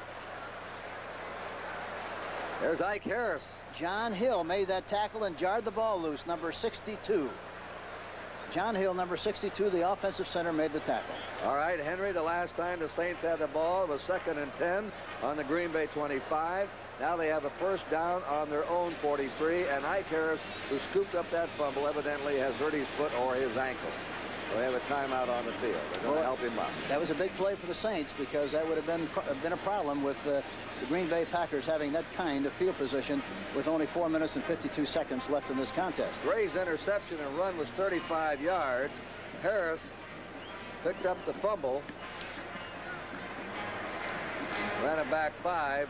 Speaker 6: There's Ike Harris.
Speaker 7: John Hill made that tackle and jarred the ball loose, number 62. John Hill, number 62, the offensive center, made the tackle.
Speaker 6: All right, Henry, the last time the Saints had the ball, it was 2nd and 10 on the Green Bay 25. Now they have a first down on their own 43, and Ike Harris, who scooped up that fumble, evidently has hurt his foot or his ankle. So they have a timeout on the field. They're going to help him up.
Speaker 7: That was a big play for the Saints because that would have been a problem with the Green Bay Packers having that kind of field position with only 4 minutes and 52 seconds left in this contest.
Speaker 6: Gray's interception and run was 35 yards. Harris picked up the fumble. Ran it back 5.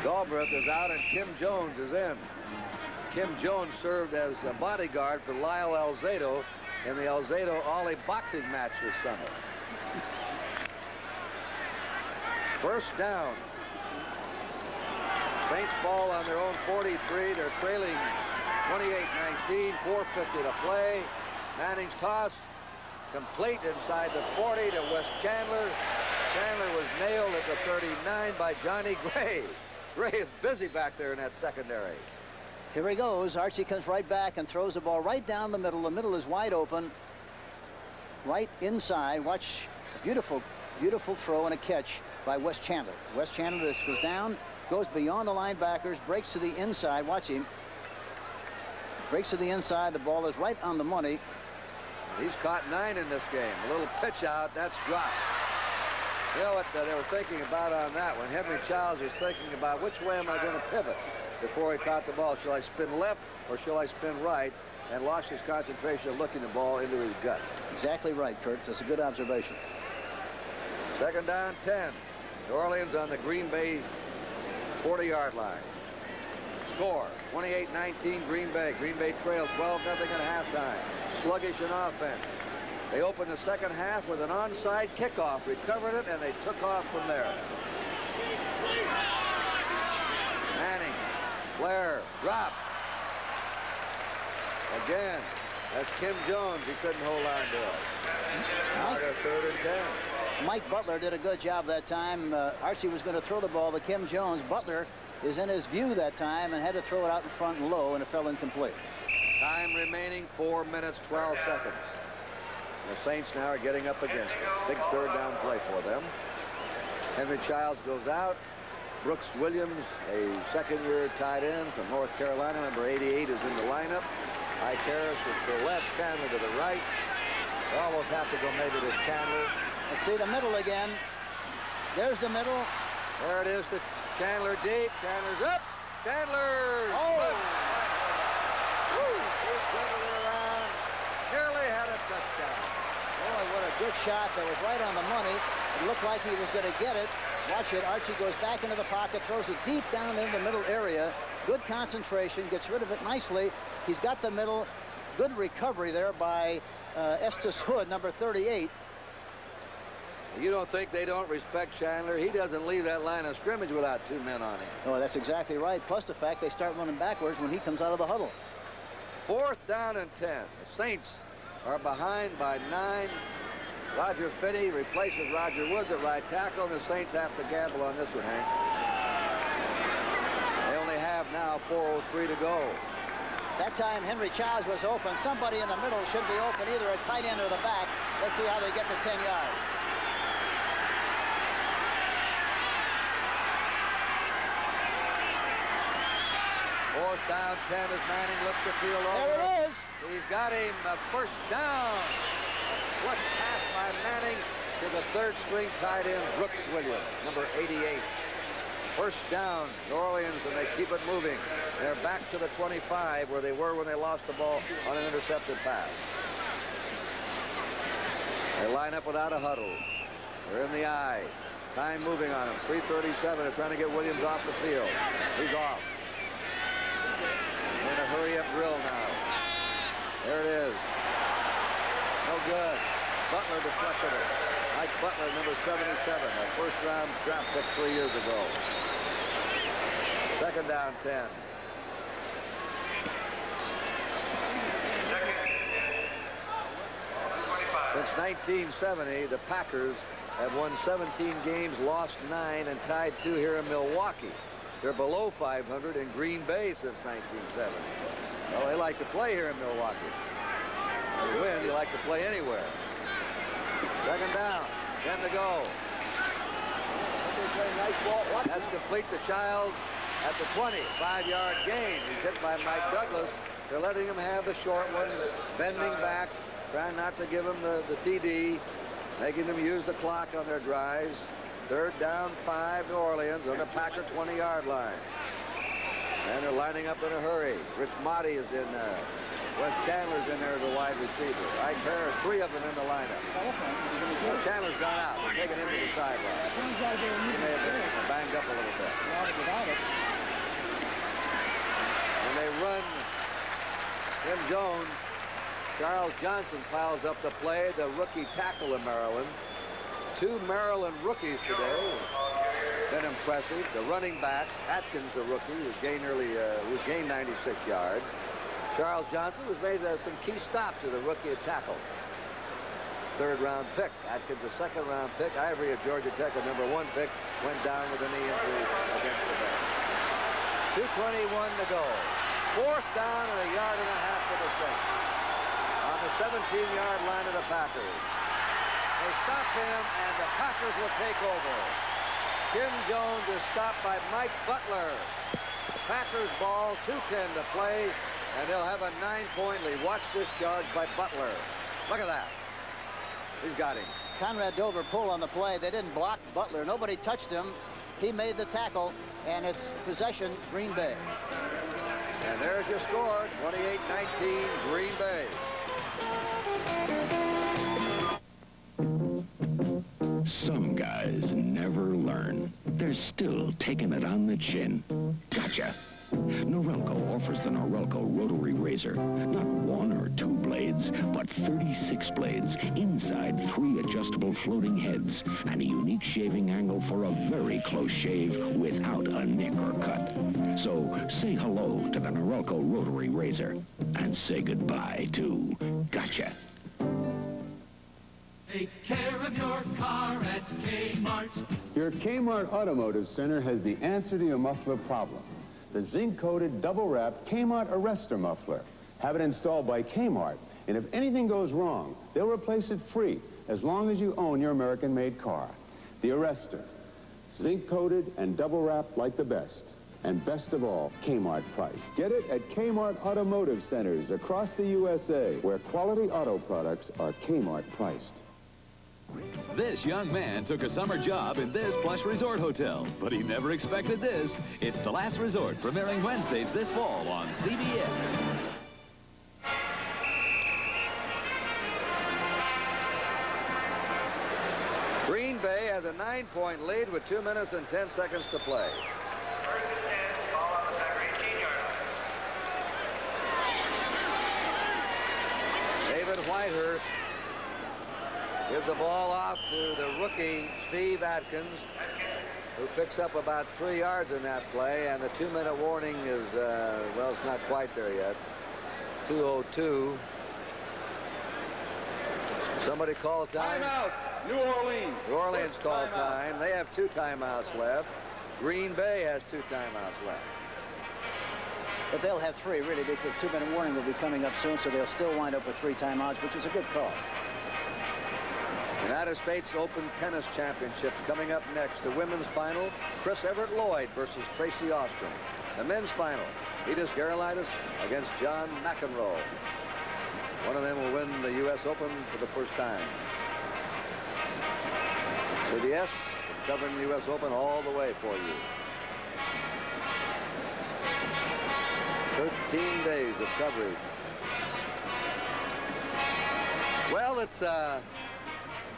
Speaker 6: Galbraith is out and Kim Jones is in. Kim Jones served as a bodyguard for Lyle Alzado in the Alzado-Ollie boxing match this summer. First down. Saints ball on their own 43. They're trailing 28-19, 4:50 to play. Manning's toss complete inside the 40 to Wes Chandler. Chandler was nailed at the 39 by Johnny Gray. Gray is busy back there in that secondary.
Speaker 7: Here he goes. Archie comes right back and throws the ball right down the middle. The middle is wide open. Right inside. Watch. Beautiful, beautiful throw and a catch by Wes Chandler. Wes Chandler just goes down, goes beyond the linebackers, breaks to the inside. Watch him. Breaks to the inside. The ball is right on the money.
Speaker 6: He's caught 9 in this game. A little pitch out. That's dropped. You know what they were thinking about on that one? Henry Childs was thinking about which way am I going to pivot before he caught the ball. Shall I spin left or shall I spin right? And lost his concentration of looking the ball into his gut.
Speaker 7: Exactly right, Kurt. That's a good observation.
Speaker 6: 2nd down, 10. New Orleans on the Green Bay 40-yard line. Score, 28-19 Green Bay. Green Bay trails 12-0 at halftime. Sluggish in offense. They opened the second half with an onside kickoff, recovered it, and they took off from there. Manning, Blair, drop. Again, that's Kim Jones. He couldn't hold on to it. Now they're 3rd and 10.
Speaker 7: Mike Butler did a good job that time. Archie was going to throw the ball to Kim Jones. Butler is in his view that time and had to throw it out in front and low, and it fell incomplete.
Speaker 6: Time remaining, 4 minutes, 12 seconds. The Saints now are getting up against it. Big 3rd down play for them. Henry Childs goes out. Brooks Williams, a second-year tight end from North Carolina, number 88, is in the lineup. Ike Harris is to the left, Chandler to the right. They almost have to go maybe to Chandler.
Speaker 7: Let's see the middle again. There's the middle.
Speaker 6: There it is to Chandler deep. Chandler's up. Chandler.
Speaker 7: Oh!
Speaker 6: He's dribbling around. Nearly had a touchdown.
Speaker 7: Boy, what a good shot. That was right on the money. It looked like he was going to get it. Watch it. Archie goes back into the pocket, throws it deep down in the middle area. Good concentration, gets rid of it nicely. He's got the middle. Good recovery there by Estes Hood, number 38.
Speaker 6: You don't think they don't respect Chandler? He doesn't leave that line of scrimmage without 2 men on him.
Speaker 7: Oh, that's exactly right. Plus the fact they start running backwards when he comes out of the huddle.
Speaker 6: 4th down and 10. The Saints are behind by 9. Roger Finney replaces Roger Woods at right tackle, and the Saints have to gamble on this one, Hank. They only have now 4:03 to go.
Speaker 7: That time Henry Childs was open. Somebody in the middle should be open, either a tight end or the back. Let's see how they get to 10 yards.
Speaker 6: Fourth down, 10 as Manning looks the field over.
Speaker 7: There it is.
Speaker 6: He's got him. First down. Flips pass by Manning to the third-string tight end, Brooks Williams, number 88. First down, New Orleans, and they keep it moving. They're back to the 25 where they were when they lost the ball on an intercepted pass. They line up without a huddle. They're in the eye. Time moving on them. 3:37. They're trying to get Williams off the field. He's off. In a hurry-up drill now. There it is. No good. Butler deflected it. Mike Butler, number 77, a first-round draft pick 3 years ago. Second down, 10. Since 1970, the Packers have won 17 games, lost 9, and tied 2 here in Milwaukee. They're below 500 in Green Bay since 1970. Well, they like to play here in Milwaukee. When you win, you like to play anywhere. Second down, 10 to go. That's complete to Childs at the 20, 5-yard gain. He's hit by Mike Douglas. They're letting him have the short one, bending back, trying not to give him the TD, making them use the clock on their drives. Third down, 5, New Orleans on the Packer 20-yard line. And they're lining up in a hurry. Rich Motti is in there. Wes Chandler's in there as a wide receiver. Ike Harris, 3 of them in the lineup. Well, Chandler's gone out. They're taking him to the sideline. He may have been banged up a little bit. And they run Tim Jones. Charles Johnson piles up the play, the rookie tackle of Maryland. 2 Maryland rookies today. Been impressive. The running back, Atkins, a rookie, who's gained 96 yards. Charles Johnson was made some key stops as a rookie at tackle. 3rd-round pick. Atkins, a 2nd-round pick. Ivory of Georgia Tech, a number 1 pick, went down with a knee injury against the Bears. 2:21 to go. 4th down and 1.5 yards for the Saints. On the 17-yard line of the Packers. They stop him, and the Packers will take over. Tim Jones is stopped by Mike Butler. Packers ball, 2:10 to play, and they'll have a 9-point lead. Watch this charge by Butler. Look at that. He's got him.
Speaker 7: Conrad Dover pulled on the play. They didn't block Butler. Nobody touched him. He made the tackle, and it's possession, Green Bay.
Speaker 6: And there's your score, 28-19, Green Bay.
Speaker 10: Some guys never learn. They're still taking it on the chin. Gotcha. Norelco offers the Norelco rotary razor. Not 1 or 2 blades, but 36 blades inside 3 adjustable floating heads and a unique shaving angle for a very close shave without a nick or cut. So say hello to the Norelco rotary razor and say goodbye to Gotcha.
Speaker 14: Take care of your car at Kmart.
Speaker 2: Your Kmart Automotive Center has the answer to your muffler problem. The zinc-coated, double-wrapped Kmart Arrestor muffler. Have it installed by Kmart, and if anything goes wrong, they'll replace it free as long as you own your American-made car. The Arrestor. Zinc-coated and double-wrapped like the best. And best of all, Kmart price. Get it at Kmart Automotive Centers across the USA, where quality auto products are Kmart priced.
Speaker 8: This young man took a summer job in this plush resort hotel, but he never expected this. It's The Last Resort, premiering Wednesdays this fall on CBS.
Speaker 6: Green Bay has a 9-point lead with 2 minutes and 10 seconds to play.
Speaker 14: First and 10, ball on the Packer 18 yards.
Speaker 6: David Whitehurst gives the ball off to the rookie Steve Atkins, who picks up about 3 yards in that play, and the 2-minute warning is, well, it's not quite there yet. 2:02. Somebody called time.
Speaker 9: Timeout, New Orleans.
Speaker 6: New Orleans called time. They have 2 timeouts left. Green Bay has 2 timeouts left.
Speaker 7: But they'll have 3, really, because 2-minute warning will be coming up soon, so they'll still wind up with 3 timeouts, which is a good call.
Speaker 6: United States Open Tennis Championships coming up next. The women's final, Chris Everett Lloyd versus Tracy Austin. The men's final, Vitas Gerulaitis against John McEnroe. One of them will win the U.S. Open for the first time. CBS covering the U.S. Open all the way for you. 13 days of coverage. Well, it's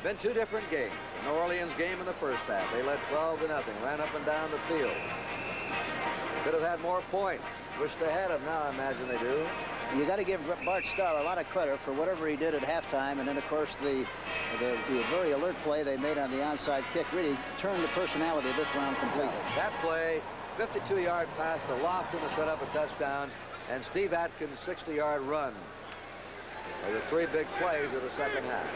Speaker 6: been 2 different games. The New Orleans game in the first half. They led 12-0, ran up and down the field. Could have had more points. Wish they had them now, I imagine they do.
Speaker 7: You got to give Bart Starr a lot of credit for whatever he did at halftime, and then, of course, the very alert play they made on the onside kick really turned the personality of this round completely.
Speaker 6: That play, 52-yard pass to Lofton to set up a touchdown, and Steve Atkins' 60-yard run. Those are 3 big plays of the second half.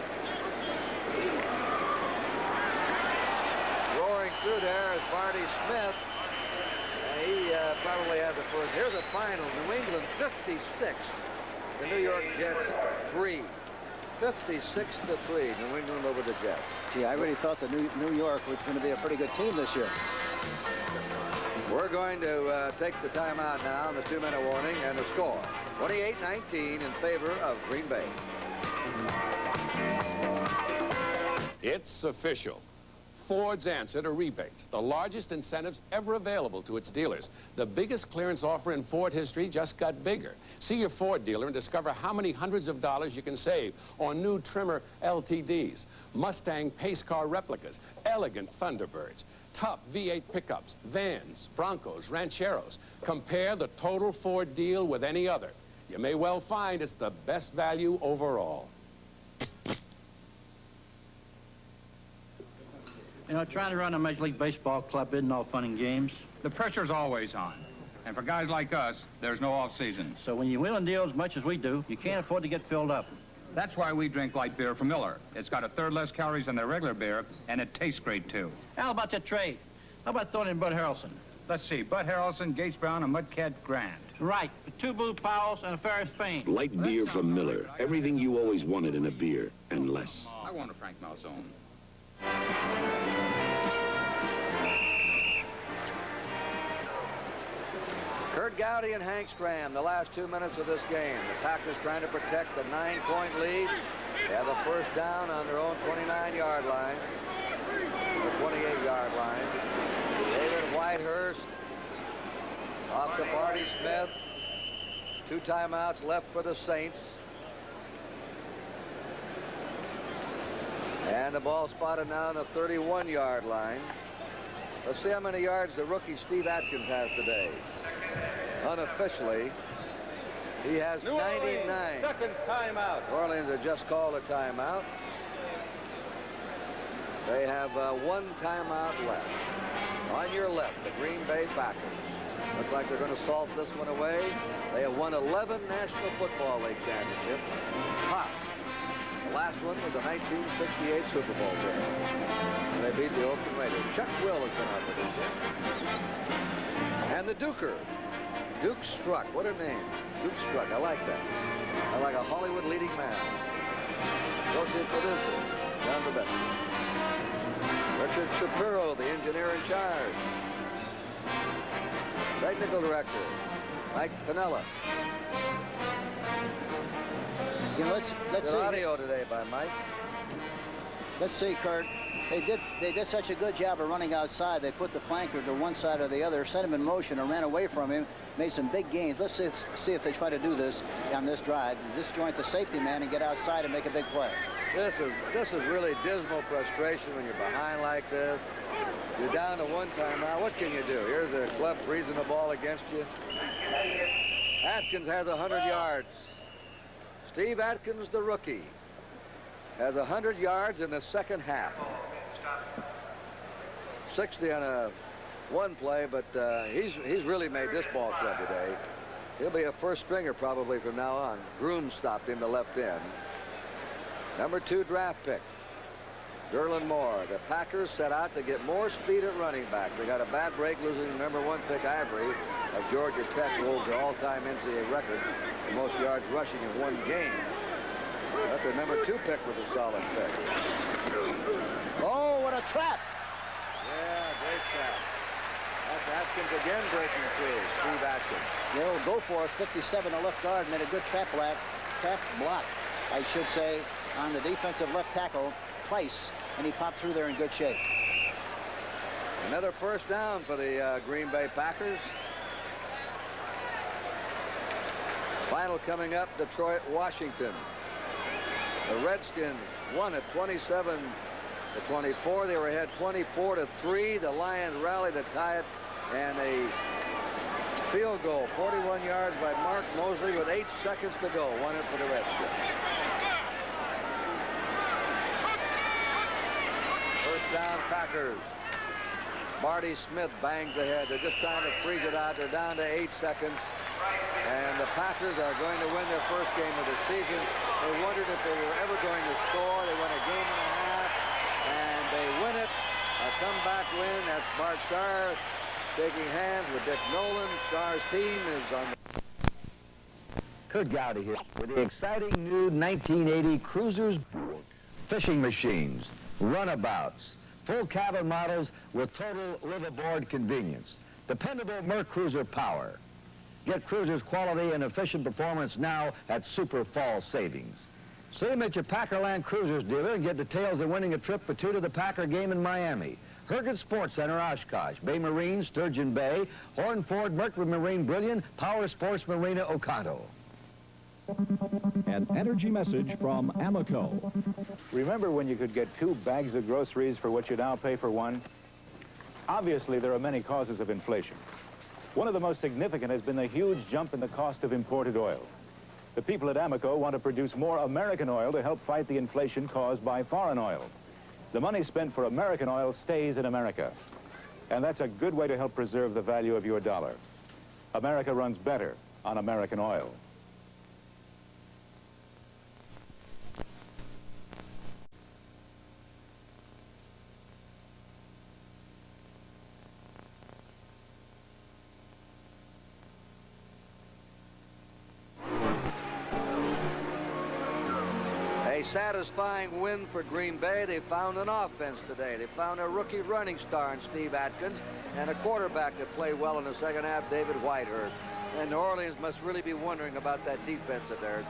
Speaker 6: Roaring through there is Marty Smith. He probably has the first. Here's a final. New England 56. The New York Jets 3. 56-3. New England over the Jets.
Speaker 7: Gee, I really thought that New York was going to be a pretty good team this year.
Speaker 6: We're going to take the timeout now and the 2-minute warning and the score. 28-19 in favor of Green Bay.
Speaker 1: It's official. Ford's answer to rebates, the largest incentives ever available to its dealers. The biggest clearance offer in Ford history just got bigger. See your Ford dealer and discover how many hundreds of dollars you can save on new trimmer LTDs, Mustang pace car replicas, elegant Thunderbirds, tough V8 pickups, vans, Broncos, Rancheros. Compare the total Ford deal with any other. You may well find it's the best value overall.
Speaker 3: You know, trying to run a Major League Baseball club isn't all fun and games.
Speaker 11: The pressure's always on. And for guys like us, there's no off-season.
Speaker 3: So when you wheel and deal as much as we do, you can't afford to get filled up.
Speaker 11: That's why we drink light beer from Miller. It's got 1/3 less calories than their regular beer, and it tastes great, too.
Speaker 3: How about that trade? How about throwing in Bud Harrelson?
Speaker 11: Let's see, Bud Harrelson, Gates Brown, and Mudcat Grant.
Speaker 3: Right, with 2 Blue Powells and a Ferris Payne.
Speaker 13: Light beer from Miller. Everything you always wanted in a beer, and less.
Speaker 11: I want a Frank Malzone.
Speaker 6: Kurt Gowdy and Hank Stram, the last 2 minutes of this game. The Packers trying to protect the 9-point lead. They have a first down on their own 29-yard line, or 28-yard line. David Whitehurst off to Marty Smith. 2 timeouts left for the Saints. And the ball spotted now on the 31-yard line. Let's see how many yards the rookie Steve Atkins has today. Unofficially, he has 99.
Speaker 9: Second timeout.
Speaker 6: New Orleans had just called a timeout. They have 1 timeout left. On your left, the Green Bay Packers. Looks like they're going to salt this one away. They have won 11 National Football League championships. Tops. The last one was the 1968 Super Bowl team. And they beat the Oakland Raiders. Chuck Will has been out for this year. And the Duker. Duke Struck. What a name. Duke Struck. I like that. I like a Hollywood leading man. Associate producer, John Babetsky. Richard Shapiro, the engineer in charge. Technical director, Mike Pinella.
Speaker 7: You know, let's
Speaker 6: Good
Speaker 7: see.
Speaker 6: audio today by Mike.
Speaker 7: Let's see, Kurt. They did such a good job of running outside. They put the flanker to one side or the other, set him in motion, and ran away from him. Made some big gains. Let's see if they try to do this on this drive. Disjoint the safety man and get outside and make a big play.
Speaker 6: This is really dismal frustration when you're behind like this. You're down to 1 timeout. What can you do? Here's a club freezing the ball against you. Atkins has 100 yards. Steve Atkins, the rookie, has 100 yards in the second half. 60 on one play, but he's really made this ball club today. He'll be a first stringer probably from now on. Groom stopped him to left end. Number 2 draft pick, Derlin Moore. The Packers set out to get more speed at running back. They got a bad break losing the number 1 pick, Ivory, as Georgia Tech holds the all-time NCAA record for most yards rushing in one game. But their number 2 pick was a solid pick.
Speaker 7: Oh, what a trap!
Speaker 6: Yeah, great trap. That's Atkins again breaking through. Steve Atkins.
Speaker 7: They'll go for it. 57, the left guard, made a good trap block, I should say, on the defensive left tackle twice, and he popped through there in good shape.
Speaker 6: Another first down for the Green Bay Packers. Final coming up, Detroit, Washington. The Redskins won at 27-24. They were ahead 24-3. The Lions rallied to tie it, and a field goal, 41 yards by Mark Mosley with 8 seconds to go. Won it for the Redskins. First down, Packers. Marty Smith bangs ahead. They're just trying to freeze it out. They're down to 8 seconds. And the Packers are going to win their first game of the season. They wondered if they were ever going to score. They won a game and a half, and they win it. A comeback win. That's Bart Starr shaking hands with Dick Nolan. Starr's team is on the...
Speaker 4: Kurt Gowdy here with the exciting new 1980 Cruisers boats, fishing machines, runabouts, full cabin models with total live-aboard convenience. Dependable Merc Cruiser power. Get Cruiser's quality and efficient performance now at super fall savings. See them at your Packerland Cruisers dealer and get details of winning a trip for 2 to the Packer game in Miami. Herget Sports Center, Oshkosh, Bay Marine, Sturgeon Bay, Horn Ford, Mercury Marine, Brilliant, Power Sports Marina, Oconto.
Speaker 8: An energy message from Amoco.
Speaker 5: Remember when you could get 2 bags of groceries for what you now pay for 1? Obviously, there are many causes of inflation. One of the most significant has been the huge jump in the cost of imported oil. The people at Amoco want to produce more American oil to help fight the inflation caused by foreign oil. The money spent for American oil stays in America. And that's a good way to help preserve the value of your dollar. America runs better on American oil.
Speaker 6: A satisfying win for Green Bay. They found an offense today. They found a rookie running star in Steve Atkins and a quarterback that played well in the second half, David Whitehurst. And New Orleans must really be wondering about that defense of theirs.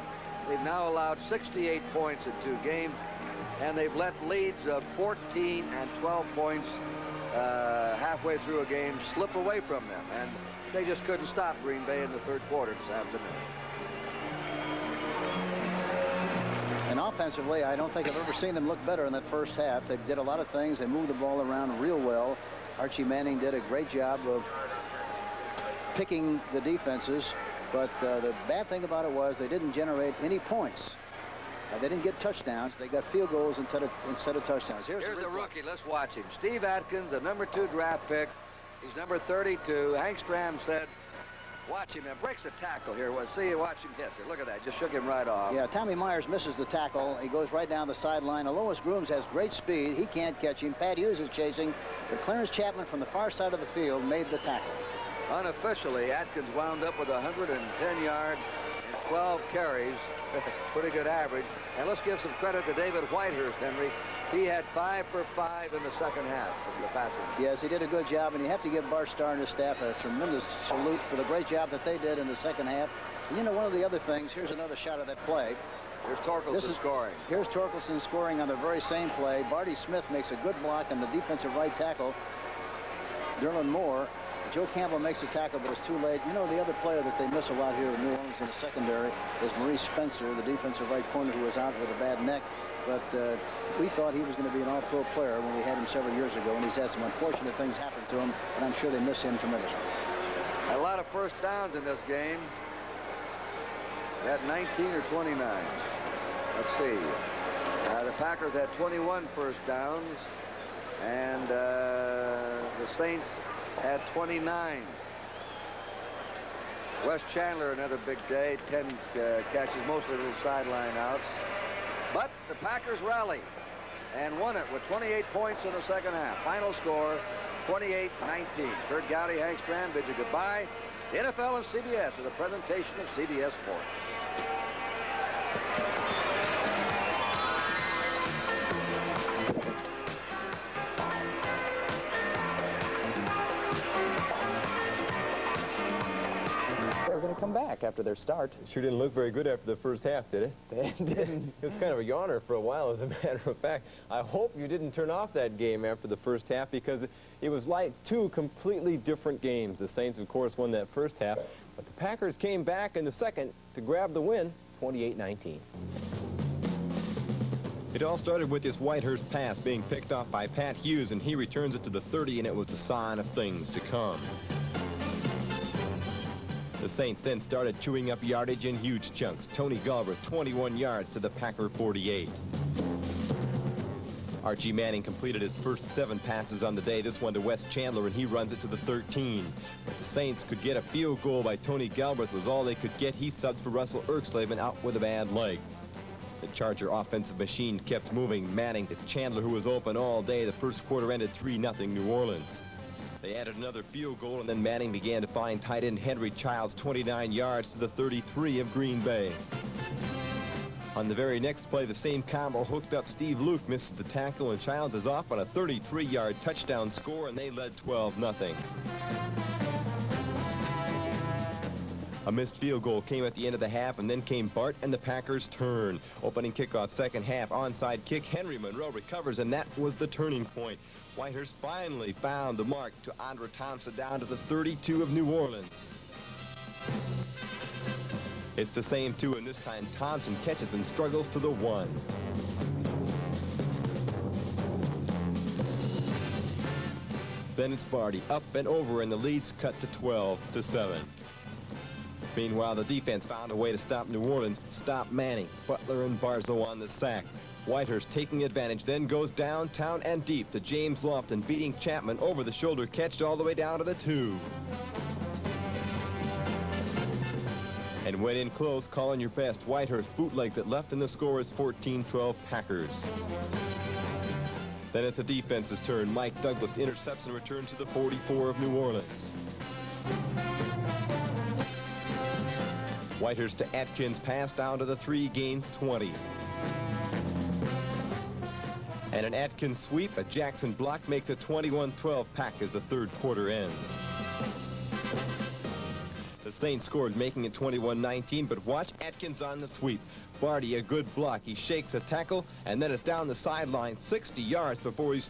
Speaker 6: They've now allowed 68 points in 2 games, and they've let leads of 14 and 12 points halfway through a game slip away from them. And they just couldn't stop Green Bay in the third quarter this afternoon.
Speaker 7: And offensively, I don't think I've ever seen them look better in that first half. They did a lot of things. They moved the ball around real well. Archie Manning did a great job of picking the defenses. But the bad thing about it was they didn't generate any points. They didn't get touchdowns. They got field goals instead of touchdowns. Here's
Speaker 6: a rookie. Let's watch him. Steve Atkins, the number 2 draft pick. He's number 32. Hank Stram said, watch him. Now breaks a tackle here. Well, see, watch him hit there. Look at that. Just shook him right off.
Speaker 7: Yeah, Tommy Myers misses the tackle. He goes right down the sideline. Lois Grooms has great speed. He can't catch him. Pat Hughes is chasing. But Clarence Chapman from the far side of the field made the tackle.
Speaker 6: Unofficially, Atkins wound up with 110 yards and 12 carries. Pretty good average. And let's give some credit to David Whitehurst, Henry. He had 5 for 5 in the second half of the passing.
Speaker 7: Yes, he did a good job, and you have to give Bart Starr and his staff a tremendous salute for the great job that they did in the second half. And you know, one of the other things, here's another shot of that play.
Speaker 6: Here's Torkelson scoring.
Speaker 7: Here's Torkelson scoring on the very same play. Barty Smith makes a good block on the defensive right tackle, Derlin Moore. Joe Campbell makes a tackle, but it's too late. You know, the other player that they miss a lot here in New Orleans in the secondary is Maurice Spencer, the defensive right corner who was out with a bad neck. But we thought he was going to be an all-pro player when we had him several years ago, and he's had some unfortunate things happen to him, and I'm sure they miss him tremendously.
Speaker 6: A lot of first downs in this game. At 19 or 29? Let's see. The Packers had 21 first downs, and the Saints had 29. Wes Chandler, another big day, 10 catches, mostly little sideline outs. But the Packers rallied and won it with 28 points in the second half. Final score, 28-19. Kurt Gowdy, Hank Strand bid you goodbye. The NFL and CBS is a presentation of CBS Sports.
Speaker 15: They're going to come back after their start.
Speaker 17: Sure didn't look very good after the first half, did it?
Speaker 15: It didn't.
Speaker 17: It was kind of a yawner for a while, as a matter of fact. I hope you didn't turn off that game after the first half, because it was like two completely different games. The Saints, of course, won that first half, but the Packers came back in the second to grab the win, 28-19.
Speaker 19: It all started with this Whitehurst pass being picked off by Pat Hughes, and he returns it to the 30, and it was a sign of things to come. The Saints then started chewing up yardage in huge chunks. Tony Galbraith, 21 yards to the Packer 48. Archie Manning completed his first 7 passes on the day. This one to Wes Chandler, and he runs it to the 13. But the Saints could get a field goal by Tony Galbraith was all they could get. He subs for Russell Erkslaven out with a bad leg. The Charger offensive machine kept moving. Manning to Chandler, who was open all day. The first quarter ended 3-0 New Orleans. They added another field goal, and then Manning began to find tight end Henry Childs, 29 yards to the 33 of Green Bay. On the very next play, the same combo hooked up. Steve Luke misses the tackle, and Childs is off on a 33-yard touchdown score, and they led 12-0. A missed field goal came at the end of the half, and then came Bart and the Packers' turn. Opening kickoff second half, onside kick. Henry Monroe recovers, and that was the turning point. Whitehurst finally found the mark to Andra Thompson down to the 32 of New Orleans. It's the same 2, and this time Thompson catches and struggles to the 1. Then it's Barty up and over, and the lead's cut to 12-7. Meanwhile, the defense found a way to stop New Orleans, stop Manning, Butler, and Barzo on the sack. Whitehurst taking advantage, then goes downtown and deep to James Lofton, beating Chapman over the shoulder catch all the way down to the 2. And went in close, calling your best. Whitehurst bootlegs it left, and the score is 14-12 Packers. Then it's the defense's turn. Mike Douglas intercepts and returns to the 44 of New Orleans. Whitehurst to Atkins, pass down to the 3, gains 20. And an Atkins sweep, a Jackson block makes it 21-12 Pack as the third quarter ends. The Saints scored, making it 21-19, but watch Atkins on the sweep. Barty, a good block. He shakes a tackle, and then it's down the sideline 60 yards before he's